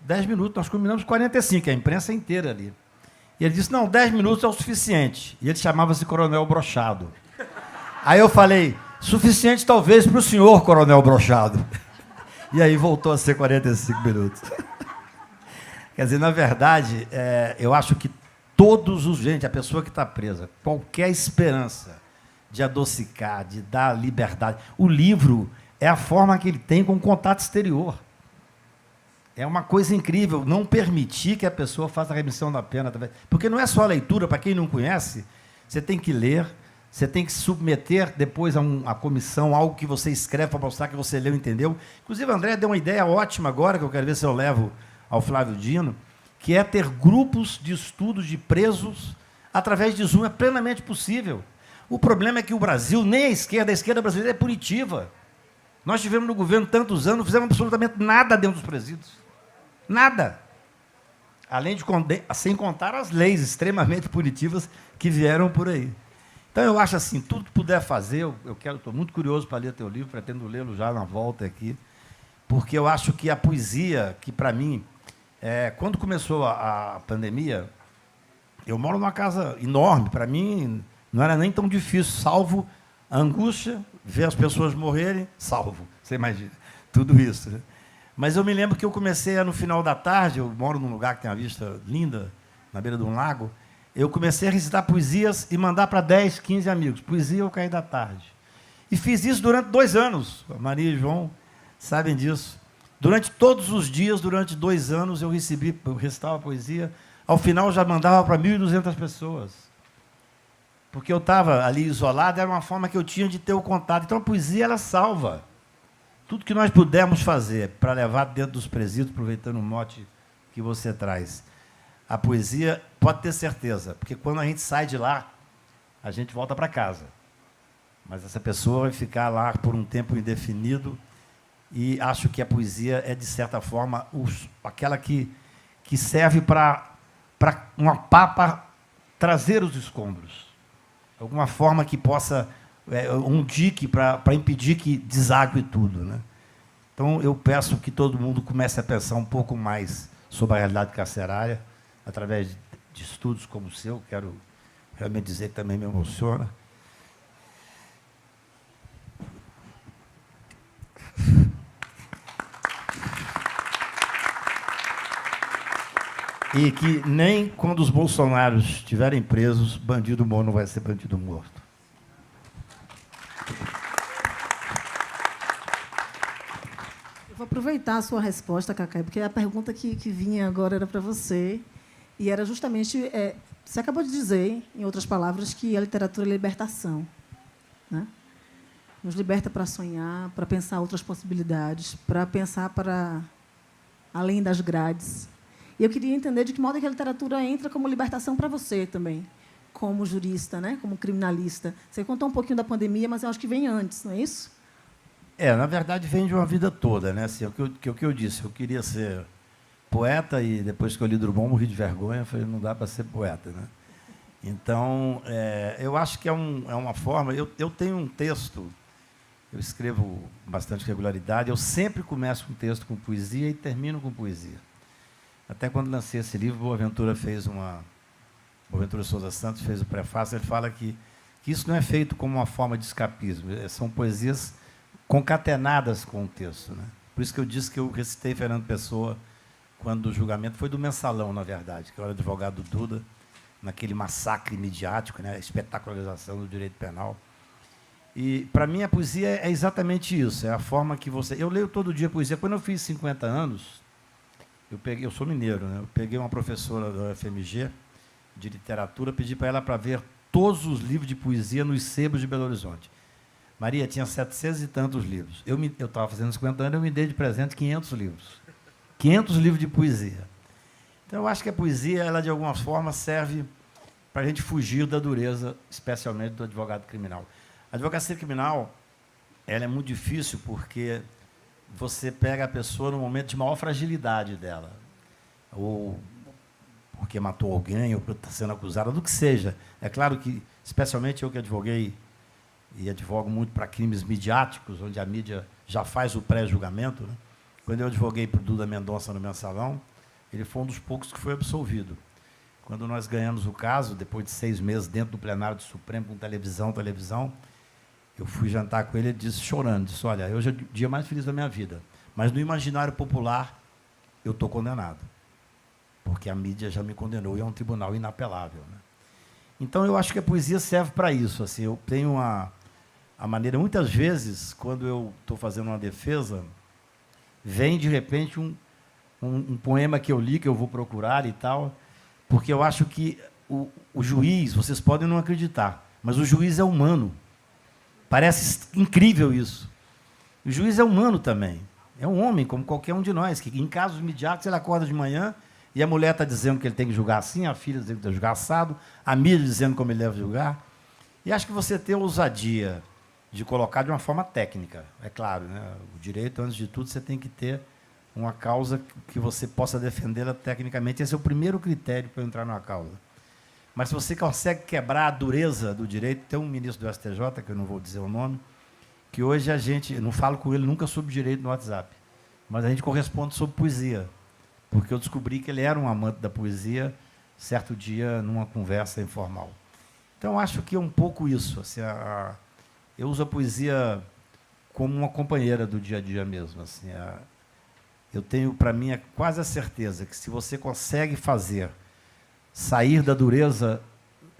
10 minutos, nós combinamos 45, a imprensa inteira ali. E ele disse, não, 10 minutos é o suficiente. E ele chamava-se Coronel Brochado. Aí eu falei, suficiente talvez para o senhor, Coronel Brochado. E aí voltou a ser 45 minutos. Quer dizer, na verdade, eu acho que a pessoa que está presa, qualquer esperança de adocicar, de dar liberdade, o livro é a forma que ele tem com o contato exterior. É uma coisa incrível, não permitir que a pessoa faça a remissão da pena. Porque não é só a leitura, para quem não conhece, você tem que ler, você tem que submeter depois a comissão algo que você escreve para mostrar que você leu e entendeu. Inclusive, André deu uma ideia ótima agora, que eu quero ver se eu levo ao Flávio Dino, que é ter grupos de estudos de presos através de Zoom. É plenamente possível. O problema é que o Brasil, nem a esquerda brasileira é punitiva. Nós tivemos no governo tantos anos, não fizemos absolutamente nada dentro dos presídios. Nada. Além de, sem contar as leis extremamente punitivas que vieram por aí. Então, eu acho assim, tudo que puder fazer, estou muito curioso para ler teu livro, pretendo lê-lo já na volta aqui, porque eu acho que a poesia, que para mim, quando começou a pandemia, eu moro numa casa enorme, para mim não era nem tão difícil, salvo a angústia, ver as pessoas morrerem, salvo, você imagina, tudo isso, né? Mas eu me lembro que eu comecei no final da tarde, eu moro num lugar que tem uma vista linda, na beira de um lago, eu comecei a recitar poesias e mandar para 10, 15 amigos, poesia ao cair da tarde. E fiz isso durante 2 anos, a Maria e João sabem disso. Durante todos os dias, durante 2 anos, eu recitava poesia, ao final já mandava para 1.200 pessoas. Porque eu estava ali isolado, era uma forma que eu tinha de ter o contato. Então, a poesia, ela salva. Tudo que nós pudermos fazer para levar dentro dos presídios, aproveitando o mote que você traz, a poesia, pode ter certeza, porque quando a gente sai de lá, a gente volta para casa. Mas essa pessoa vai ficar lá por um tempo indefinido, e acho que a poesia é, de certa forma, aquela que serve para uma pá para trazer os escombros. Alguma forma que possa... um dique para impedir que desague tudo, né? Então, eu peço que todo mundo comece a pensar um pouco mais sobre a realidade carcerária, através de estudos como o seu, quero realmente dizer que também me emociona. E que nem quando os bolsonaros estiverem presos, bandido bom não vai ser bandido morto. Vou aproveitar a sua resposta, Cacai, porque a pergunta que vinha agora era para você, e era justamente, você acabou de dizer, em outras palavras, que a literatura é libertação, né? Nos liberta para sonhar, para pensar outras possibilidades, para pensar para além das grades. E eu queria entender de que modo é que a literatura entra como libertação para você também, como jurista, né? Como criminalista. Você contou um pouquinho da pandemia, mas eu acho que vem antes, não é isso? Na verdade, vem de uma vida toda, né? Assim, o que eu disse, eu queria ser poeta, e depois que eu li Drummond, morri de vergonha, falei, não dá para ser poeta, né? Então, eu acho que é uma forma... Eu tenho um texto, eu escrevo bastante regularidade, eu sempre começo um texto com poesia e termino com poesia. Até quando lancei esse livro, Boaventura Souza Santos fez o prefácio, ele fala que isso não é feito como uma forma de escapismo, são poesias concatenadas com o texto, né? Por isso que eu disse que eu recitei Fernando Pessoa quando o julgamento foi do Mensalão, na verdade, que eu era advogado do Duda, naquele massacre midiático, né, a espetacularização do direito penal. E, para mim, a poesia é exatamente isso, é a forma que você... Eu leio todo dia poesia. Quando eu fiz 50 anos, eu sou mineiro, né, eu peguei uma professora da UFMG de literatura, pedi para ela para ver todos os livros de poesia nos sebos de Belo Horizonte. Maria tinha 700 e tantos livros. Eu estava fazendo 50 anos, eu me dei de presente 500 livros. 500 livros de poesia. Então, eu acho que a poesia, ela, de alguma forma, serve para a gente fugir da dureza, especialmente do advogado criminal. A advocacia criminal, ela é muito difícil porque você pega a pessoa no momento de maior fragilidade dela. Ou porque matou alguém, ou está sendo acusada, do que seja. É claro que, especialmente eu que advoguei e advogo muito para crimes midiáticos, onde a mídia já faz o pré-julgamento, né? Quando eu advoguei para o Duda Mendonça no Mensalão, ele foi um dos poucos que foi absolvido. Quando nós ganhamos o caso, depois de 6 meses dentro do plenário do Supremo, com televisão, eu fui jantar com ele e disse, chorando, disse, olha, hoje é o dia mais feliz da minha vida, mas no imaginário popular eu estou condenado, porque a mídia já me condenou e é um tribunal inapelável, né? Então, eu acho que a poesia serve para isso. Assim, eu tenho a maneira, muitas vezes, quando eu estou fazendo uma defesa, vem, de repente, um poema que eu li, que eu vou procurar e tal, porque eu acho que o juiz, vocês podem não acreditar, mas o juiz é humano. Parece incrível isso. O juiz é humano também. É um homem, como qualquer um de nós, que, em casos midiáticos, ele acorda de manhã e a mulher está dizendo que ele tem que julgar assim, a filha dizendo que tem que julgar assado, a mídia dizendo como ele deve julgar. E acho que você tem a ousadia de colocar de uma forma técnica, é claro, né? O direito, antes de tudo, você tem que ter uma causa que você possa defendê-la tecnicamente. Esse é o primeiro critério para entrar numa causa. Mas se você consegue quebrar a dureza do direito, tem um ministro do STJ, que eu não vou dizer o nome, que hoje a gente, eu não falo com ele nunca sobre direito no WhatsApp, mas a gente corresponde sobre poesia, porque eu descobri que ele era um amante da poesia, certo dia, numa conversa informal. Então, acho que é um pouco isso. Assim, eu uso a poesia como uma companheira do dia a dia mesmo. Assim, eu tenho, para mim, quase a certeza que, se você consegue sair da dureza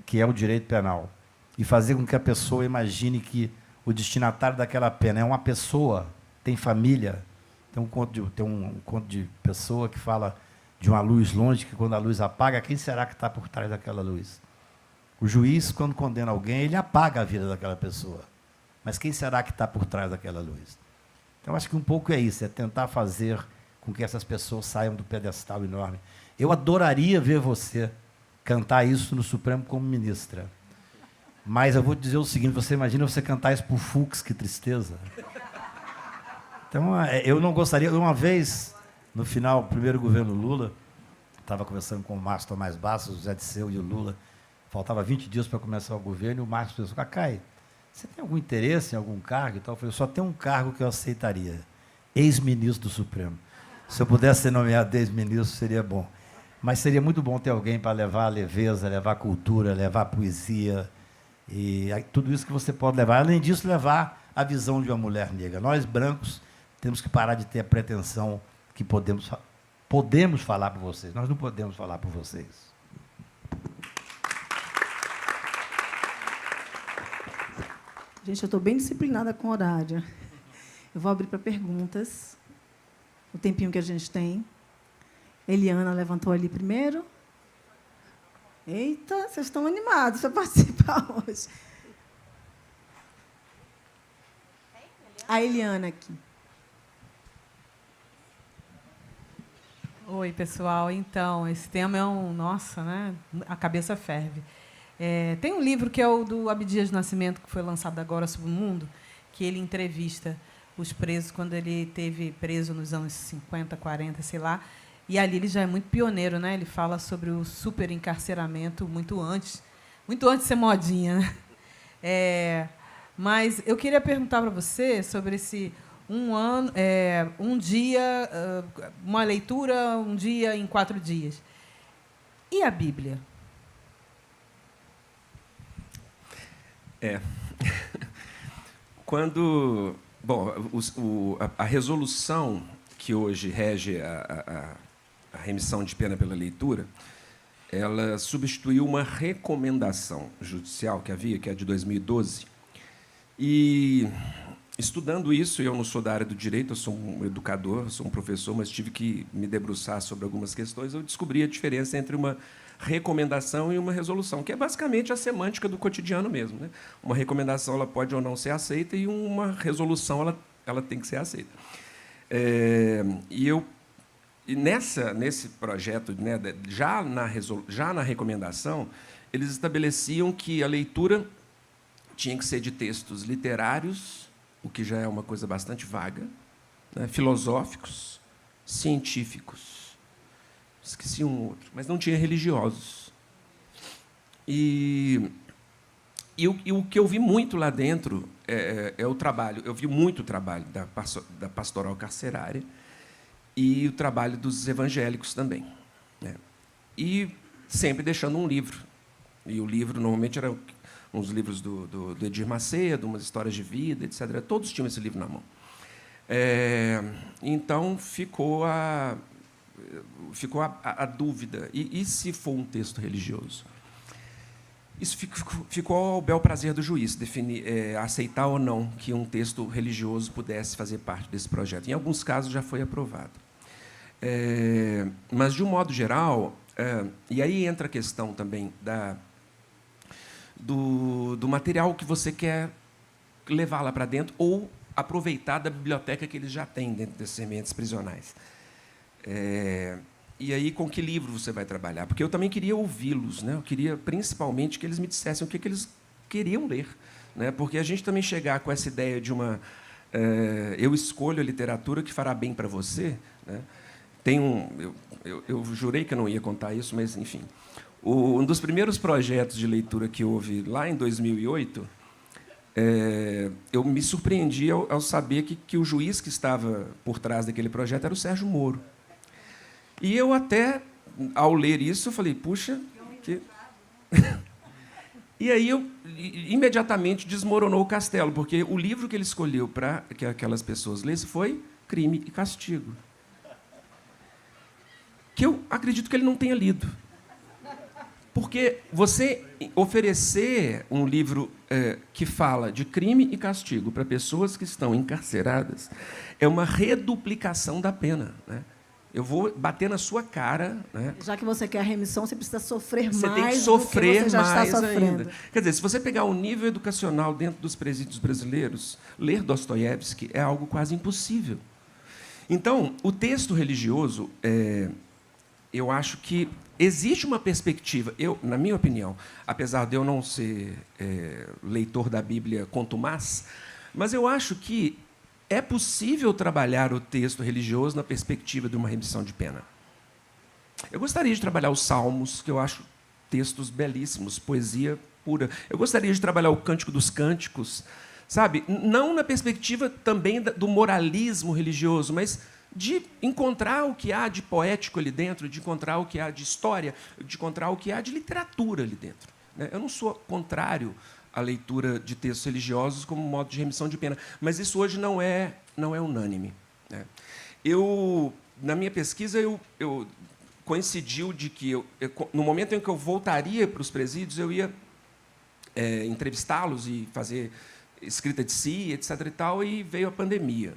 que é o direito penal e fazer com que a pessoa imagine que o destinatário daquela pena é uma pessoa, tem família. Tem um conto de Pessoa que fala de uma luz longe, que, quando a luz apaga, quem será que está por trás daquela luz? O juiz, quando condena alguém, ele apaga a vida daquela pessoa. Mas quem será que está por trás daquela luz? Então, acho que um pouco é isso, é tentar fazer com que essas pessoas saiam do pedestal enorme. Eu adoraria ver você cantar isso no Supremo como ministra. Mas eu vou dizer o seguinte, você imagina você cantar isso por Fux, que tristeza. Então, eu não gostaria... Uma vez, no final do primeiro governo Lula, estava conversando com o Márcio Tomás Bastos, o Zé Disseu e o Lula, faltava 20 dias para começar o governo, e o Márcio pensou, Cacai, você tem algum interesse em algum cargo? Eu falei, só tem um cargo que eu aceitaria, ex-ministro do Supremo. Se eu pudesse ser nomeado ex-ministro, seria bom. Mas seria muito bom ter alguém para levar a leveza, levar a cultura, levar a poesia, e tudo isso que você pode levar. Além disso, levar a visão de uma mulher negra. Nós, brancos, temos que parar de ter a pretensão que podemos falar por vocês. Nós não podemos falar por vocês. Gente, eu estou bem disciplinada com o horário. Eu vou abrir para perguntas, o tempinho que a gente tem. Eliana levantou ali primeiro. Eita, vocês estão animados para participar hoje. A Eliana aqui. Oi, pessoal. Então, esse tema é nossa, né? A cabeça ferve. Tem um livro que é o do Abdias Nascimento, que foi lançado agora sobre o mundo, que ele entrevista os presos quando ele esteve preso nos anos 50, 40, sei lá, E ali ele já é muito pioneiro, né? Ele fala sobre o superencarceramento muito antes de ser modinha, né? Mas eu queria perguntar para você sobre esse um dia, uma leitura, um dia em 4 dias. E a Bíblia? Quando... Bom, a resolução que hoje rege a remissão de pena pela leitura, ela substituiu uma recomendação judicial que havia, que é de 2012. E, estudando isso, eu não sou da área do direito, eu sou um educador, sou um professor, mas tive que me debruçar sobre algumas questões, eu descobri a diferença entre uma recomendação e uma resolução, que é basicamente a semântica do cotidiano mesmo, né? Uma recomendação ela pode ou não ser aceita e uma resolução ela tem que ser aceita. E nesse projeto, né, já na recomendação, eles estabeleciam que a leitura tinha que ser de textos literários, o que já é uma coisa bastante vaga, né, filosóficos, científicos. Esqueci um outro, mas não tinha religiosos. E o que eu vi muito lá dentro é o trabalho. Eu vi muito o trabalho da pastoral carcerária e o trabalho dos evangélicos também, né? E sempre deixando um livro. E o livro, normalmente, era uns livros do Edir Macedo, umas histórias de vida, etc. Todos tinham esse livro na mão. Então, ficou a dúvida. E se for um texto religioso? Isso ficou ao bel prazer do juiz definir, aceitar ou não que um texto religioso pudesse fazer parte desse projeto. Em alguns casos, já foi aprovado. Mas, de um modo geral, e aí entra a questão também do material que você quer levar lá para dentro ou aproveitar da biblioteca que eles já têm dentro desses ambientes prisionais. E aí, com que livro você vai trabalhar? Porque eu também queria ouvi-los, né? Eu queria, principalmente, que eles me dissessem o que eles queriam ler, né? Porque a gente também chegar com essa ideia de eu escolho a literatura que fará bem para você, né? Eu jurei que eu não ia contar isso, mas, enfim. Um dos primeiros projetos de leitura que houve lá em 2008, eu me surpreendi ao saber que o juiz que estava por trás daquele projeto era o Sérgio Moro. E eu até, ao ler isso, eu falei, puxa... E aí, imediatamente, desmoronou o castelo, porque o livro que ele escolheu para que aquelas pessoas lessem foi Crime e Castigo, que eu acredito que ele não tenha lido. Porque você oferecer um livro que fala de crime e castigo para pessoas que estão encarceradas é uma reduplicação da pena, né? Eu vou bater na sua cara, né? Já que você quer a remissão, você precisa sofrer você mais tem que sofrer do que você já mais está sofrendo. ainda. Quer dizer, se você pegar o nível educacional dentro dos presídios brasileiros, ler Dostoiévski é algo quase impossível. Então, o texto religioso, eu acho que existe uma perspectiva, na minha opinião, apesar de eu não ser leitor da Bíblia contumaz, mas eu acho que é possível trabalhar o texto religioso na perspectiva de uma remissão de pena. Eu gostaria de trabalhar os Salmos, que eu acho textos belíssimos, poesia pura. Eu gostaria de trabalhar o Cântico dos Cânticos, sabe? Não na perspectiva também do moralismo religioso, mas de encontrar o que há de poético ali dentro, de encontrar o que há de história, de encontrar o que há de literatura ali dentro, né? Eu não sou contrário à leitura de textos religiosos como modo de remissão de pena, mas isso hoje não é unânime, né? Na minha pesquisa, coincidiu de que, no momento em que eu voltaria para os presídios, eu ia entrevistá-los e fazer escrita de si, etc. e tal, e veio a pandemia.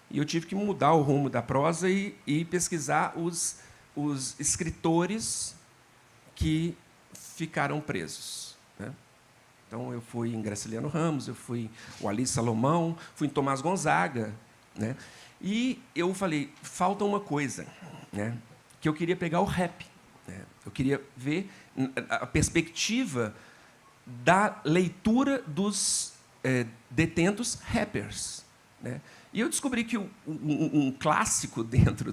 E eu tive que mudar o rumo da prosa e pesquisar os escritores que ficaram presos, né? Então, eu fui em Graciliano Ramos, eu fui em Wallis Salomão, fui em Tomás Gonzaga, né? E eu falei, falta uma coisa, né? Que eu queria pegar o rap, né? Eu queria ver a perspectiva da leitura dos detentos rappers, né? E eu descobri que um clássico dentro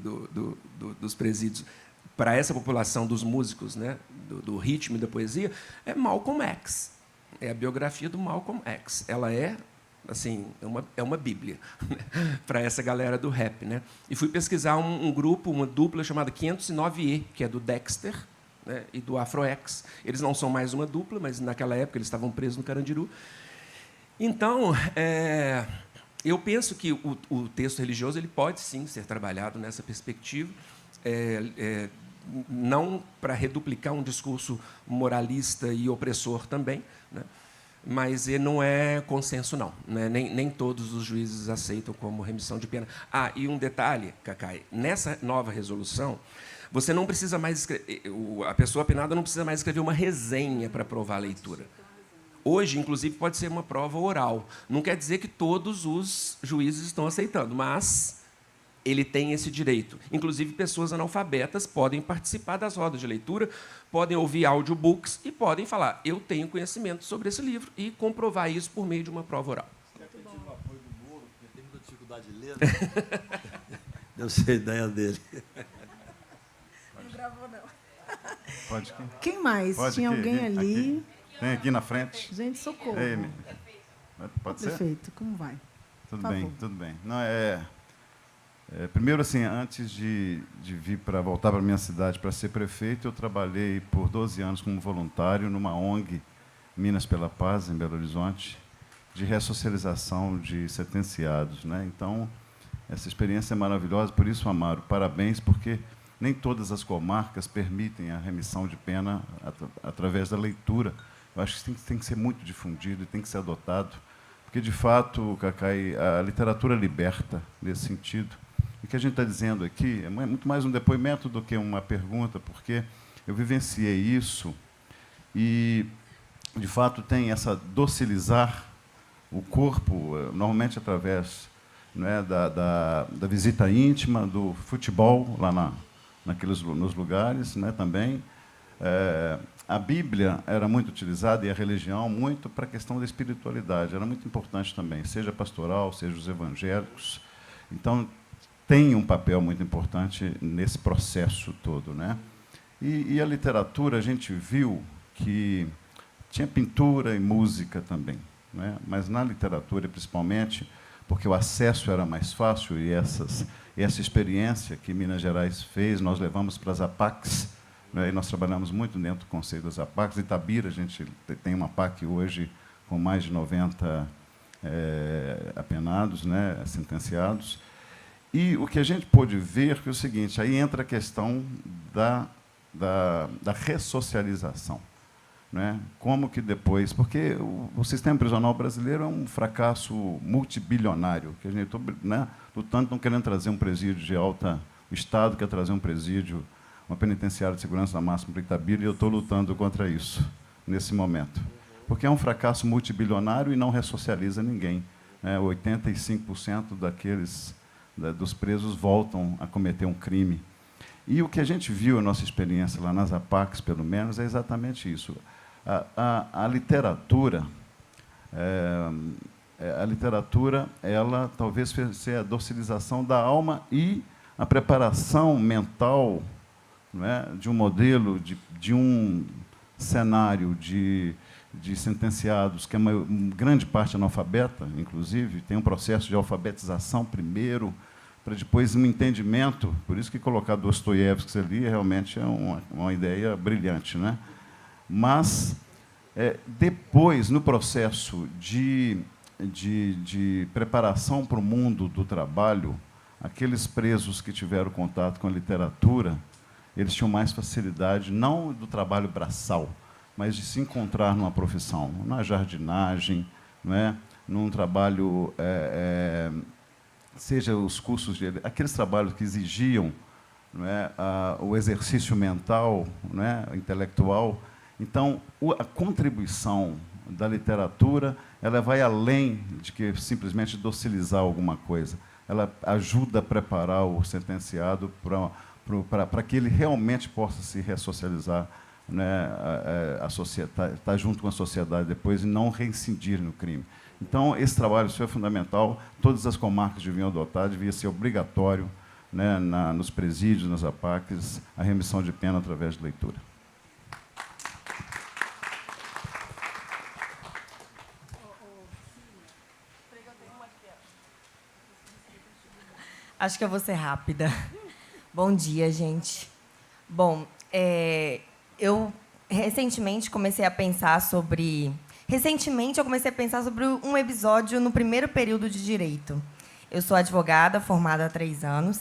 dos presídios, para essa população dos músicos, né, do ritmo e da poesia, é Malcolm X. É a biografia do Malcolm X. Ela é, assim, uma bíblia, né, para essa galera do rap. Né? E fui pesquisar um grupo, uma dupla chamada 509E, que é do Dexter, né, e do Afro-X. Eles não são mais uma dupla, mas, naquela época, eles estavam presos no Carandiru. Então, eu penso que o texto religioso ele pode, sim, ser trabalhado nessa perspectiva, não para reduplicar um discurso moralista e opressor também, né? Mas ele não é consenso, não. Né? Nem todos os juízes aceitam como remissão de pena. Ah, e um detalhe, Cacai, nessa nova resolução, você não precisa mais a pessoa penada não precisa mais escrever uma resenha para provar a leitura. Hoje, inclusive, pode ser uma prova oral. Não quer dizer que todos os juízes estão aceitando, mas ele tem esse direito. Inclusive, pessoas analfabetas podem participar das rodas de leitura, podem ouvir audiobooks e podem falar, eu tenho conhecimento sobre esse livro, e comprovar isso por meio de uma prova oral. Quer pedir o apoio do Moro, porque tem muita dificuldade de ler. Deve ser a ideia dele. Não gravou, não. Pode que? Quem mais? Pode Tinha que? alguém ali. Aqui. Tem aqui na frente. Gente, socorro. Ei, pode ser? Prefeito, como vai? Tudo Por bem, favor. tudo bem. Não, primeiro, assim, antes de vir para voltar para a minha cidade para ser prefeito, eu trabalhei por 12 anos como voluntário numa ONG, Minas pela Paz, em Belo Horizonte, de ressocialização de sentenciados. Né? Então, essa experiência é maravilhosa, por isso, Amaro, parabéns, porque nem todas as comarcas permitem a remissão de pena através da leitura. Eu acho que isso tem que ser muito difundido e tem que ser adotado, porque, de fato, Cacai, a literatura liberta nesse sentido. O que a gente está dizendo aqui é muito mais um depoimento do que uma pergunta, porque eu vivenciei isso e, de fato, tem essa docilizar o corpo, normalmente através, né, da visita íntima, do futebol, lá nos lugares, né, também. A Bíblia era muito utilizada, e a religião muito para a questão da espiritualidade. Era muito importante também, seja pastoral, seja os evangélicos. Então, tem um papel muito importante nesse processo todo. Né? E a literatura, a gente viu que tinha pintura e música também. Né? Mas na literatura, principalmente, porque o acesso era mais fácil, e essa experiência que Minas Gerais fez, nós levamos para as APACs, né? E nós trabalhamos muito dentro do conceito das APACs. Itabira, a gente tem uma APAC hoje com mais de 90 apenados, né? Sentenciados. E o que a gente pôde ver é o seguinte, aí entra a questão da ressocialização. Né? Como que depois... Porque o sistema prisional brasileiro é um fracasso multibilionário, que a gente está, né, lutando, não querendo trazer um presídio de alta... O Estado quer trazer um presídio, uma penitenciária de segurança máxima para Itabira, e eu estou lutando contra isso, nesse momento. Porque é um fracasso multibilionário e não ressocializa ninguém. Né? 85% dos presos voltam a cometer um crime. E o que a gente viu, a nossa experiência lá nas APACs, pelo menos, é exatamente isso. A literatura, ela talvez seja a docilização da alma e a preparação mental, não é, de um modelo, de um cenário de sentenciados, que é uma grande parte analfabeta, inclusive, tem um processo de alfabetização primeiro, para depois um entendimento. Por isso que colocar Dostoiévski ali realmente é uma ideia brilhante. Né? Mas, depois, no processo de preparação para o mundo do trabalho, aqueles presos que tiveram contato com a literatura, eles tinham mais facilidade, não do trabalho braçal, mas de se encontrar numa profissão, na jardinagem, não é? Num trabalho, seja os cursos aqueles trabalhos que exigiam, não é, o exercício mental, não é, intelectual. Então, a contribuição da literatura, ela vai além de que simplesmente docilizar alguma coisa. Ela ajuda a preparar o sentenciado para que ele realmente possa se ressocializar, né, estar junto com a sociedade depois e não reincidir no crime. Então, esse trabalho seu é fundamental, todas as comarcas deviam adotar, devia ser obrigatório, né, nos presídios, nas APACs, a remissão de pena através de leitura. Acho que eu vou ser rápida. Bom dia, gente. Bom, eu recentemente comecei a pensar sobre um episódio no primeiro período de Direito. Eu sou advogada, formada há 3 anos,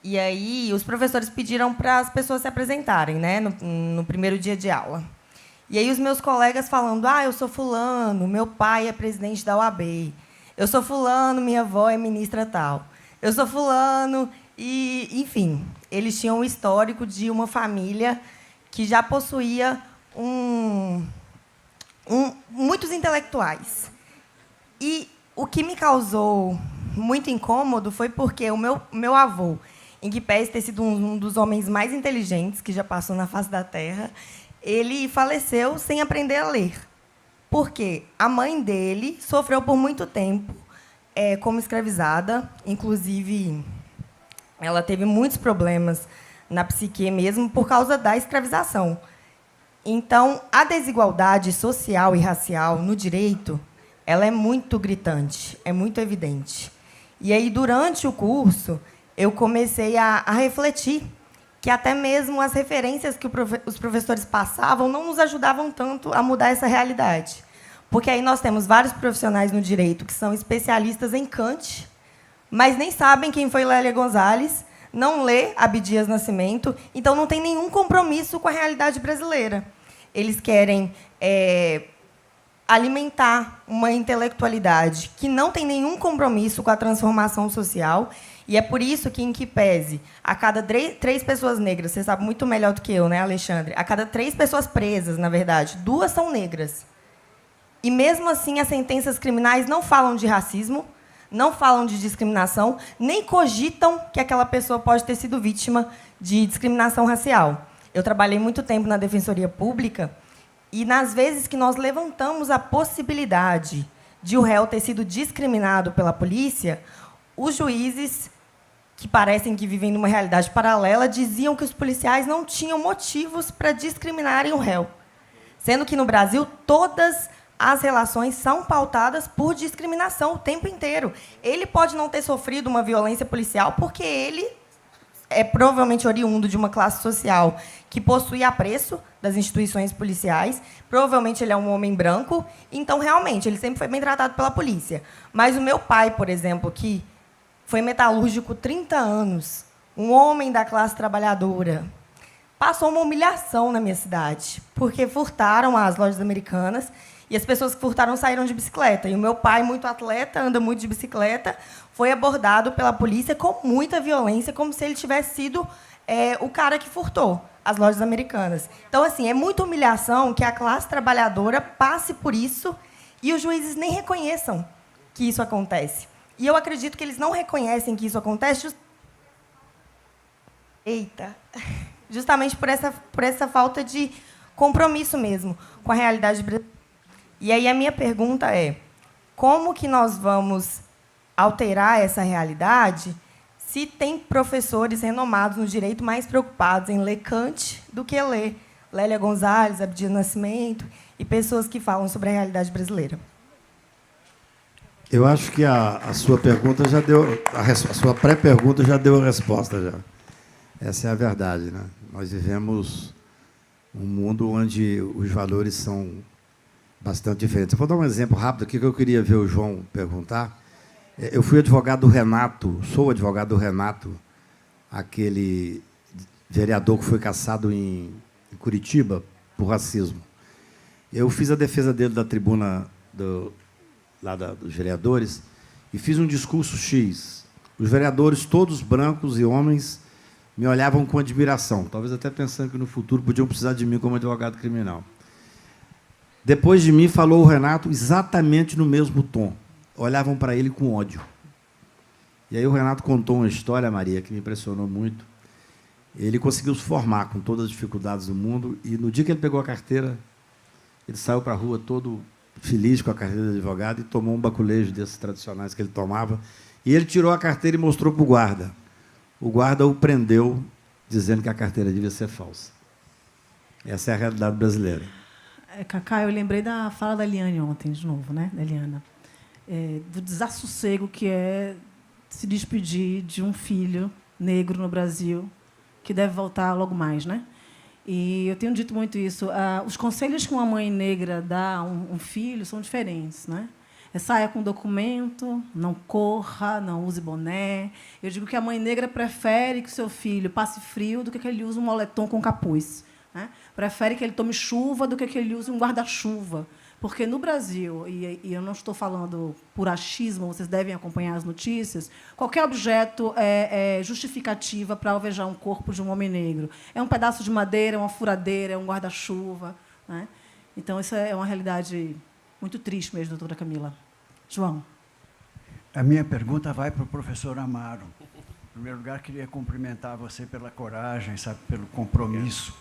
e aí os professores pediram para as pessoas se apresentarem, né, no primeiro dia de aula. E aí os meus colegas falando, eu sou fulano, meu pai é presidente da OAB, eu sou fulano, minha avó é ministra tal. Eu sou fulano, e, enfim, eles tinham um histórico de uma família que já possuía muitos intelectuais. E o que me causou muito incômodo foi porque o meu avô, em que pese ter sido um dos homens mais inteligentes que já passou na face da Terra, ele faleceu sem aprender a ler. Porque a mãe dele sofreu por muito tempo como escravizada, inclusive ela teve muitos problemas na psique mesmo por causa da escravização. Então, a desigualdade social e racial no direito, ela é muito gritante, é muito evidente. E aí, durante o curso, eu comecei a refletir que até mesmo as referências que os professores passavam não nos ajudavam tanto a mudar essa realidade. Porque aí nós temos vários profissionais no direito que são especialistas em Kant, mas nem sabem quem foi Lélia Gonzalez, não lê Abdias Nascimento, então não tem nenhum compromisso com a realidade brasileira. Eles querem alimentar uma intelectualidade que não tem nenhum compromisso com a transformação social, e é por isso que, em que pese, a cada 3 pessoas negras, você sabe muito melhor do que eu, né, Alexandre? A cada 3 pessoas presas, na verdade, 2 são negras. E, mesmo assim, as sentenças criminais não falam de racismo, não falam de discriminação, nem cogitam que aquela pessoa pode ter sido vítima de discriminação racial. Eu trabalhei muito tempo na Defensoria Pública e, nas vezes que nós levantamos a possibilidade de o réu ter sido discriminado pela polícia, os juízes, que parecem que vivem numa realidade paralela, diziam que os policiais não tinham motivos para discriminarem o réu. Sendo que, no Brasil, todas as relações são pautadas por discriminação o tempo inteiro. Ele pode não ter sofrido uma violência policial porque ele é provavelmente oriundo de uma classe social que possui apreço das instituições policiais, provavelmente ele é um homem branco, então, realmente, ele sempre foi bem tratado pela polícia. Mas o meu pai, por exemplo, que foi metalúrgico 30 anos, um homem da classe trabalhadora, passou uma humilhação na minha cidade, porque furtaram as lojas Americanas e as pessoas que furtaram saíram de bicicleta. E o meu pai, muito atleta, anda muito de bicicleta, foi abordado pela polícia com muita violência, como se ele tivesse sido o cara que furtou as lojas Americanas. Então, assim, é muita humilhação que a classe trabalhadora passe por isso e os juízes nem reconheçam que isso acontece. E eu acredito que eles não reconhecem que isso acontece justamente por essa falta de compromisso mesmo com a realidade brasileira. E aí a minha pergunta é, como que nós vamos alterar essa realidade se tem professores renomados no direito mais preocupados em ler Kant do que ler Lélia Gonzalez, Abdias Nascimento e pessoas que falam sobre a realidade brasileira? Eu acho que a sua pergunta já deu, a sua pré-pergunta já deu a resposta já. Essa é a verdade, né? Nós vivemos um mundo onde os valores são bastante diferentes. Eu vou dar um exemplo rápido aqui que eu queria ver o João perguntar. Eu fui advogado do Renato, sou advogado do Renato, aquele vereador que foi cassado em Curitiba por racismo. Eu fiz a defesa dele da tribuna dos vereadores e fiz um discurso X. Os vereadores, todos brancos e homens, me olhavam com admiração, talvez até pensando que no futuro podiam precisar de mim como advogado criminal. Depois de mim, falou o Renato exatamente no mesmo tom. Olhavam para ele com ódio. E aí o Renato contou uma história, Maria, que me impressionou muito. Ele conseguiu se formar com todas as dificuldades do mundo e, no dia que ele pegou a carteira, ele saiu para a rua todo feliz com a carteira de advogado e tomou um baculejo desses tradicionais que ele tomava. E ele tirou a carteira e mostrou para o guarda. O guarda o prendeu, dizendo que a carteira devia ser falsa. Essa é a realidade brasileira. Cacá, eu lembrei da fala da Eliane ontem, de novo, né? Da Eliana. Do desassossego que é se despedir de um filho negro no Brasil, que deve voltar logo mais, né? E eu tenho dito muito isso. Os conselhos que uma mãe negra dá a um filho são diferentes, né? Saia com documento, não corra, não use boné. Eu digo que a mãe negra prefere que o seu filho passe frio do que ele use um moletom com capuz, né? Prefere que ele tome chuva do que ele use um guarda-chuva. Porque no Brasil, e eu não estou falando por achismo, vocês devem acompanhar as notícias, qualquer objeto é justificativa para alvejar um corpo de um homem negro. É um pedaço de madeira, é uma furadeira, é um guarda-chuva, né? Então, isso é uma realidade muito triste mesmo, doutora Camila. João. A minha pergunta vai para o professor Amaro. Em primeiro lugar, queria cumprimentar você pela coragem, sabe, pelo compromisso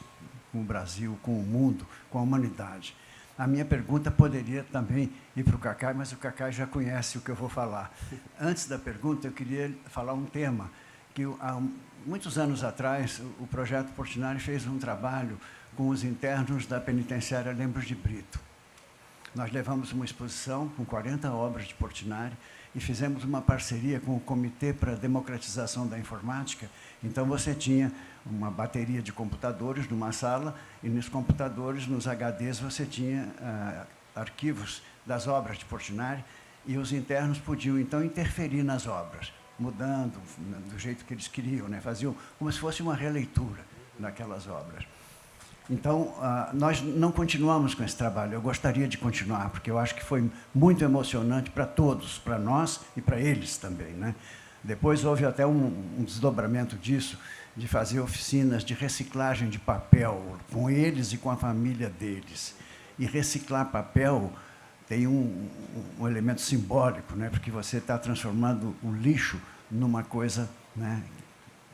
com o Brasil, com o mundo, com a humanidade. A minha pergunta poderia também ir para o Cacá, mas o Cacá já conhece o que eu vou falar. Antes da pergunta, eu queria falar um tema que, há muitos anos atrás, o Projeto Portinari fez um trabalho com os internos da penitenciária Lemos de Brito. Nós levamos uma exposição com 40 obras de Portinari e fizemos uma parceria com o Comitê para a Democratização da Informática. Então, você tinha uma bateria de computadores numa sala e, nos computadores, nos HDs, você tinha arquivos das obras de Portinari e os internos podiam, então, interferir nas obras, mudando do jeito que eles queriam, né? Faziam como se fosse uma releitura daquelas obras. Então, nós não continuamos com esse trabalho. Eu gostaria de continuar, porque eu acho que foi muito emocionante para todos, para nós e para eles também, né? Depois houve até um desdobramento disso, de fazer oficinas de reciclagem de papel com eles e com a família deles. E reciclar papel tem um elemento simbólico, né? Porque você está transformando o lixo numa coisa, né,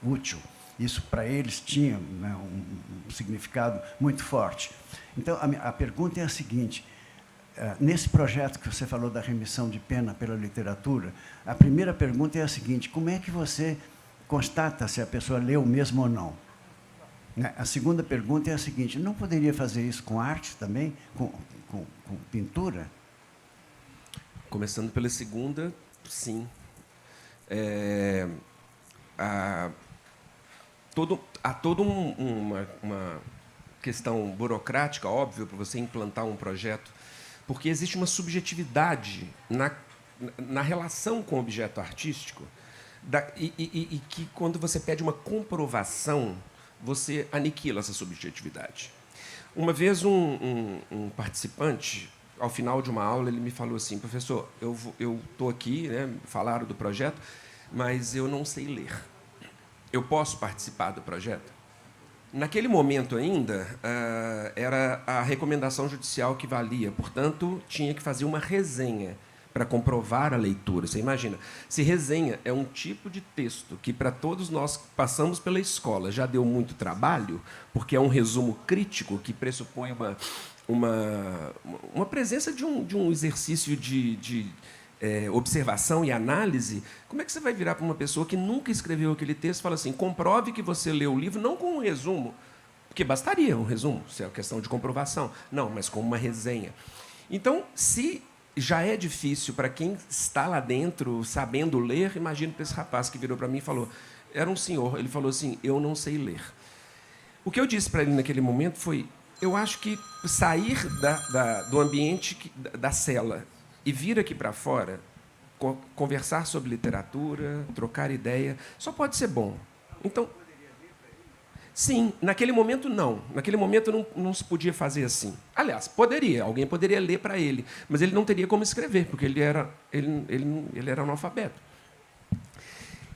útil. Isso, para eles, tinha, né, um significado muito forte. Então, a pergunta é a seguinte: nesse projeto que você falou da remissão de pena pela literatura, a primeira pergunta é a seguinte: como é que você constata se a pessoa leu mesmo ou não? A segunda pergunta é a seguinte: não poderia fazer isso com arte também, com pintura? Começando pela segunda, sim. Há toda uma questão burocrática, óbvio, para você implantar um projeto, porque existe uma subjetividade na relação com o objeto artístico, e que, quando você pede uma comprovação, você aniquila essa subjetividade. Uma vez, um participante, ao final de uma aula, ele me falou assim: professor, eu estou aqui, né, falaram do projeto, mas eu não sei ler. Eu posso participar do projeto? Naquele momento ainda, era a recomendação judicial que valia, portanto, tinha que fazer uma resenha para comprovar a leitura. Você imagina, se resenha é um tipo de texto que, para todos nós que passamos pela escola, já deu muito trabalho, porque é um resumo crítico que pressupõe uma presença de um exercício de observação e análise. Como é que você vai virar para uma pessoa que nunca escreveu aquele texto e fala assim: comprove que você leu o livro, não com um resumo, porque bastaria um resumo, se é uma questão de comprovação, não, mas com uma resenha. Então, se já é difícil para quem está lá dentro, sabendo ler, imagino para esse rapaz que virou para mim e falou, era um senhor, ele falou assim: eu não sei ler. O que eu disse para ele naquele momento foi: eu acho que sair do ambiente da cela e vir aqui para fora, conversar sobre literatura, trocar ideia, só pode ser bom. Então, sim, naquele momento não. Naquele momento não se podia fazer assim. Aliás, alguém poderia ler para ele, mas ele não teria como escrever, porque ele era analfabeto.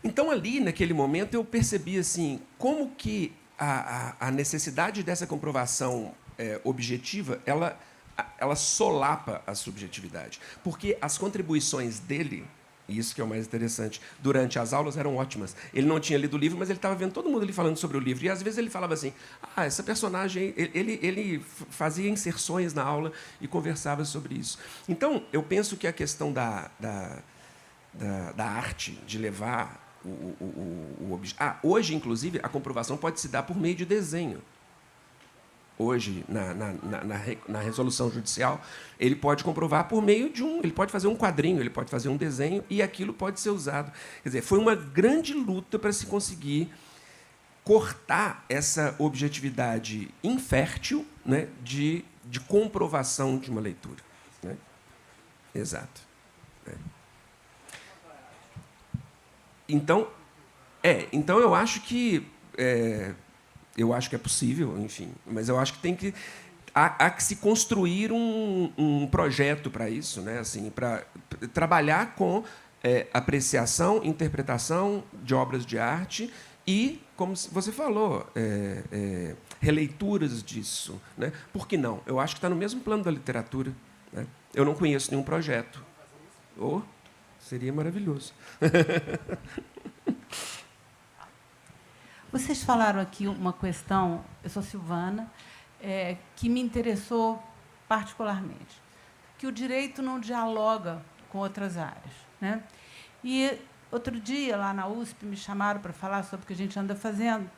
Então, ali, naquele momento, eu percebi assim, como que a necessidade dessa comprovação objetiva, ela solapa a subjetividade. Porque as contribuições dele Isso que é o mais interessante. Durante as aulas eram ótimas. Ele não tinha lido o livro, mas ele estava vendo todo mundo ali falando sobre o livro. E, às vezes, ele falava assim, essa personagem... Ele fazia inserções na aula e conversava sobre isso. Então, eu penso que a questão da arte, de levar o objeto... Hoje, inclusive, a comprovação pode se dar por meio de desenho. Hoje, na resolução judicial, ele pode comprovar por meio de ele pode fazer um quadrinho, ele pode fazer um desenho, e aquilo pode ser usado. Quer dizer, foi uma grande luta para se conseguir cortar essa objetividade infértil, né, de comprovação de uma leitura. Né? Exato. Então, eu acho que... eu acho que é possível, enfim, mas eu acho que há que se construir um projeto para isso, né? Assim, para trabalhar com apreciação, interpretação de obras de arte e, como você falou, releituras disso, né? Por que não? Eu acho que está no mesmo plano da literatura, né? Eu não conheço nenhum projeto. Seria maravilhoso. Vocês falaram aqui uma questão, eu sou Silvana, que me interessou particularmente, que o direito não dialoga com outras áreas, né? E outro dia, lá na USP, me chamaram para falar sobre o que a gente anda fazendo,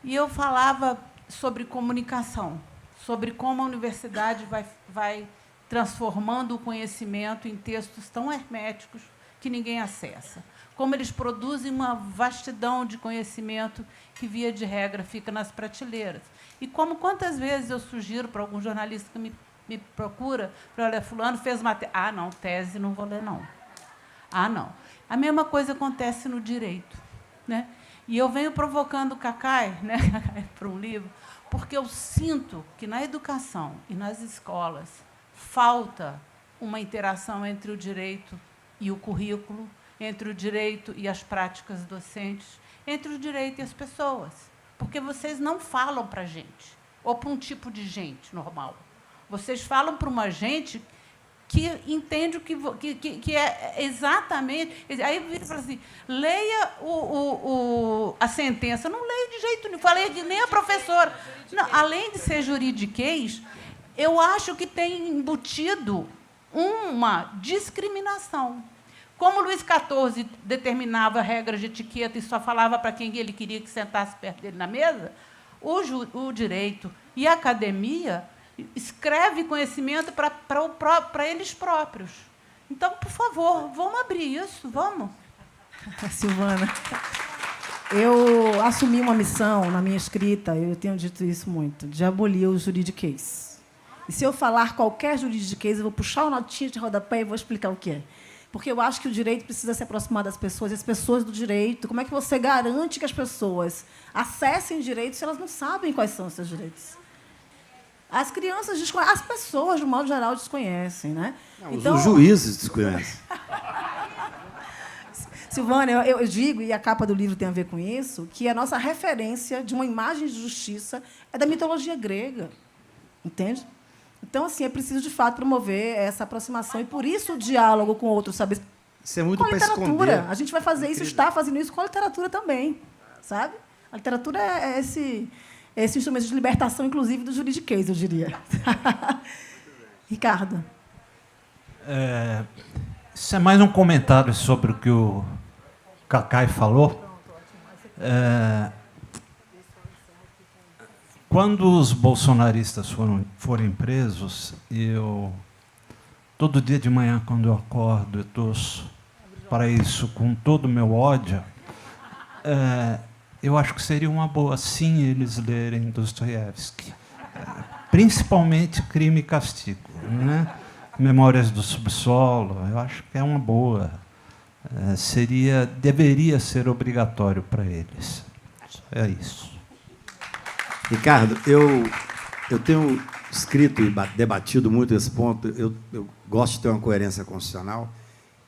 e eu falava sobre comunicação, sobre como a universidade vai transformando o conhecimento em textos tão herméticos que ninguém acessa. Como eles produzem uma vastidão de conhecimento que, via de regra, fica nas prateleiras. E como quantas vezes eu sugiro para algum jornalista que me procura, para olha, fulano fez matéria. Não, tese não vou ler, não. Não. A mesma coisa acontece no direito, né? E eu venho provocando o Cacai, né, para um livro, porque eu sinto que na educação e nas escolas falta uma interação entre o direito e o currículo, entre o direito e as práticas docentes, entre o direito e as pessoas. Porque vocês não falam para a gente, ou para um tipo de gente normal. Vocês falam para uma gente que entende o que é exatamente... Aí ele fala assim, leia a sentença. Eu não leio de jeito nenhum, falei que nem a professora. Não, além de ser juridiquês, eu acho que tem embutido uma discriminação. Como Luís XIV determinava regras de etiqueta e só falava para quem ele queria que sentasse perto dele na mesa, o direito e a academia escreve conhecimento para eles próprios. Então, por favor, vamos abrir isso, vamos. Silvana, eu assumi uma missão na minha escrita, eu tenho dito isso muito, de abolir o juridiquês. E se eu falar qualquer juridiquês, eu vou puxar o notinha de rodapé e vou explicar o que é. Porque eu acho que o direito precisa se aproximar das pessoas, e as pessoas do direito. Como é que você garante que as pessoas acessem direitos se elas não sabem quais são os seus direitos? As crianças desconhecem, as pessoas, de um modo geral, desconhecem, né? Não, então, os juízes desconhecem. Silvana, eu digo, e a capa do livro tem a ver com isso, que a nossa referência de uma imagem de justiça é da mitologia grega. Entende? Então, assim, é preciso, de fato, promover essa aproximação. E, por isso, o diálogo com outros saberes. Isso é muito com a literatura. Esconder. A gente vai fazer isso, está fazendo isso com a literatura também. Sabe? A literatura é esse instrumento de libertação, inclusive, do juridiquês, eu diria. Ricardo. Isso é mais um comentário sobre o que o Cacai falou. Quando os bolsonaristas forem presos, todo dia de manhã, quando eu acordo, eu torço para isso com todo o meu ódio, eu acho que seria uma boa, sim, eles lerem Dostoiévski. Principalmente Crime e Castigo, né? Memórias do Subsolo, eu acho que é uma boa. Deveria ser obrigatório para eles. É isso. Ricardo, eu tenho escrito e debatido muito esse ponto. Eu gosto de ter uma coerência constitucional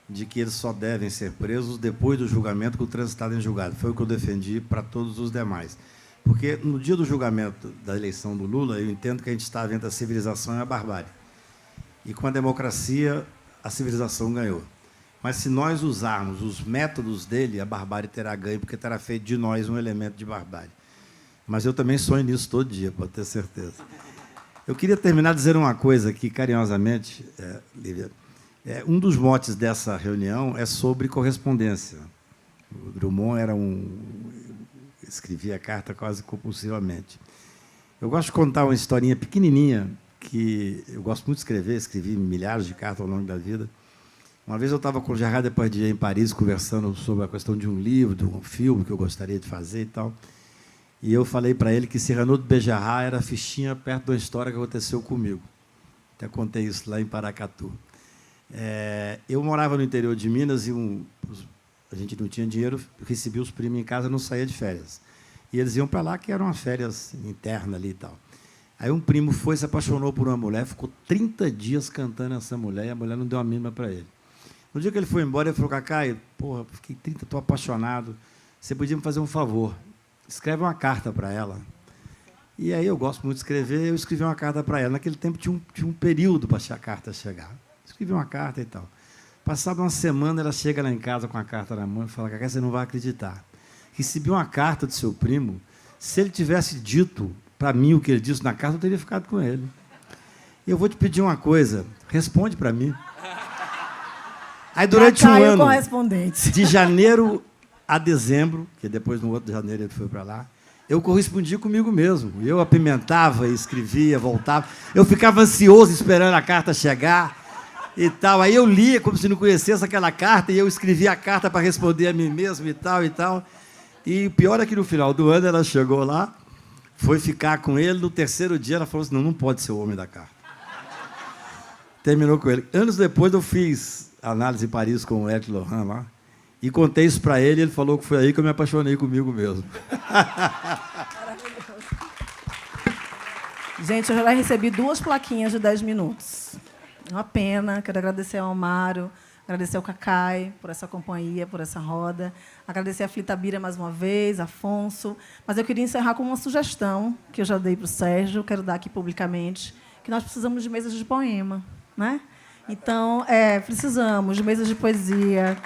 de que eles só devem ser presos depois do julgamento com o transitado em julgado. Foi o que eu defendi para todos os demais. Porque, no dia do julgamento da eleição do Lula, eu entendo que a gente está entre a civilização e a barbárie. E, com a democracia, a civilização ganhou. Mas se nós usarmos os métodos dele, a barbárie terá ganho, porque terá feito de nós um elemento de barbárie. Mas eu também sonho nisso todo dia, pode ter certeza. Eu queria terminar dizendo uma coisa aqui, carinhosamente, Lívia. Um dos motes dessa reunião é sobre correspondência. O Drummond escrevia carta quase compulsivamente. Eu gosto de contar uma historinha pequenininha, que eu gosto muito de escrever, escrevi milhares de cartas ao longo da vida. Uma vez eu estava com o Gerard Depardieu em Paris, conversando sobre a questão de um livro, de um filme que eu gostaria de fazer e tal. E eu falei para ele que Cyrano de Bergerac era a fichinha perto da história que aconteceu comigo. Até contei isso lá em Paracatu. Eu morava no interior de Minas e a gente não tinha dinheiro, recebia os primos em casa, não saía de férias. E eles iam para lá, que eram umas férias internas ali e tal. Aí um primo se apaixonou por uma mulher, ficou 30 dias cantando essa mulher, e a mulher não deu a mínima para ele. No dia que ele foi embora, ele falou: Cacai, porra, fiquei 30, estou apaixonado, você podia me fazer um favor, escreve uma carta para ela. E aí eu gosto muito de escrever, eu escrevi uma carta para ela. Naquele tempo tinha um período para a carta chegar. Escrevi uma carta e tal. Passada uma semana, ela chega lá em casa com a carta na mão e fala: Cacai, você não vai acreditar. Recebi uma carta do seu primo, se ele tivesse dito para mim o que ele disse na carta, eu teria ficado com ele. E eu vou te pedir uma coisa, responde para mim. Aí, durante um ano, de janeiro a dezembro, que depois, no outro de janeiro, ele foi para lá, eu correspondia comigo mesmo. Eu apimentava, escrevia, voltava. Eu ficava ansioso esperando a carta chegar e tal. Aí eu lia como se não conhecesse aquela carta e eu escrevia a carta para responder a mim mesmo e tal e tal. E o pior é que, no final do ano, ela chegou lá, foi ficar com ele. No terceiro dia, ela falou assim: não pode ser o homem da carta. Terminou com ele. Anos depois, eu fiz análise em Paris com o Ed Lohan lá, e contei isso para ele, e ele falou que foi aí que eu me apaixonei comigo mesmo. Gente, eu já recebi 2 plaquinhas de 10 minutos. Uma pena. Quero agradecer ao Amaro, agradecer ao Cacai por essa companhia, por essa roda, agradecer a Flitabira mais uma vez, Afonso. Mas eu queria encerrar com uma sugestão que eu já dei para o Sérgio, quero dar aqui publicamente, que nós precisamos de mesas de poema, né? Então, precisamos de mesas de poesia.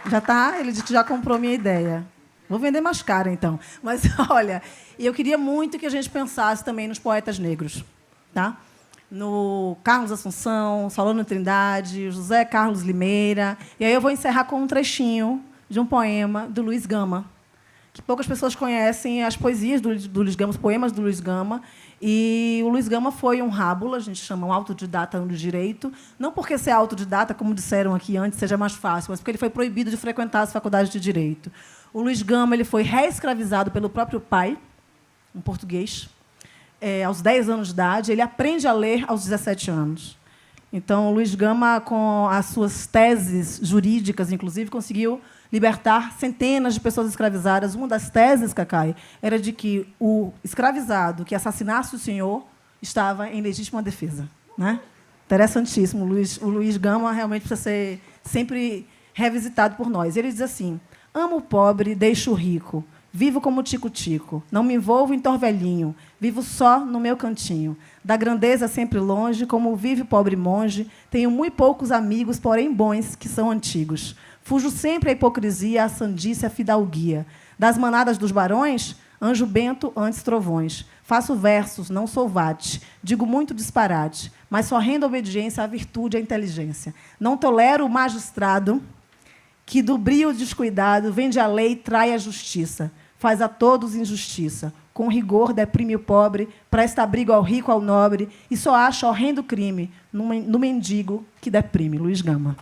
Ele já comprou minha ideia. Vou vender mais caro, então. Mas, olha, eu queria muito que a gente pensasse também nos poetas negros, tá? No Carlos Assunção, Solano Trindade, José Carlos Limeira. E aí eu vou encerrar com um trechinho de um poema do Luiz Gama, que poucas pessoas conhecem as poesias do Luiz Gama, os poemas do Luiz Gama. E o Luiz Gama foi um rábula, a gente chama um autodidata no direito, não porque ser autodidata, como disseram aqui antes, seja mais fácil, mas porque ele foi proibido de frequentar as faculdades de direito. O Luiz Gama ele foi reescravizado pelo próprio pai, um português, aos 10 anos de idade. Ele aprende a ler aos 17 anos. Então, o Luiz Gama, com as suas teses jurídicas, inclusive, conseguiu libertar centenas de pessoas escravizadas. Uma das teses, Cacai, era de que o escravizado que assassinasse o senhor estava em legítima defesa, né? Interessantíssimo. O Luiz Gama realmente precisa ser sempre revisitado por nós. Ele diz assim: amo o pobre, deixo o rico, vivo como tico-tico, não me envolvo em torvelinho, vivo só no meu cantinho. Da grandeza sempre longe, como vive o pobre monge, tenho muito poucos amigos, porém bons, que são antigos. Fujo sempre à hipocrisia, à sandice, à fidalguia. Das manadas dos barões, anjo bento antes trovões. Faço versos, não sou vate, digo muito disparate, mas só rendo obediência à virtude e à inteligência. Não tolero o magistrado que do brio descuidado vende a lei e trai a justiça. Faz a todos injustiça. Com rigor deprime o pobre, presta abrigo ao rico, ao nobre, e só acha horrendo crime no mendigo que deprime. Luiz Gama.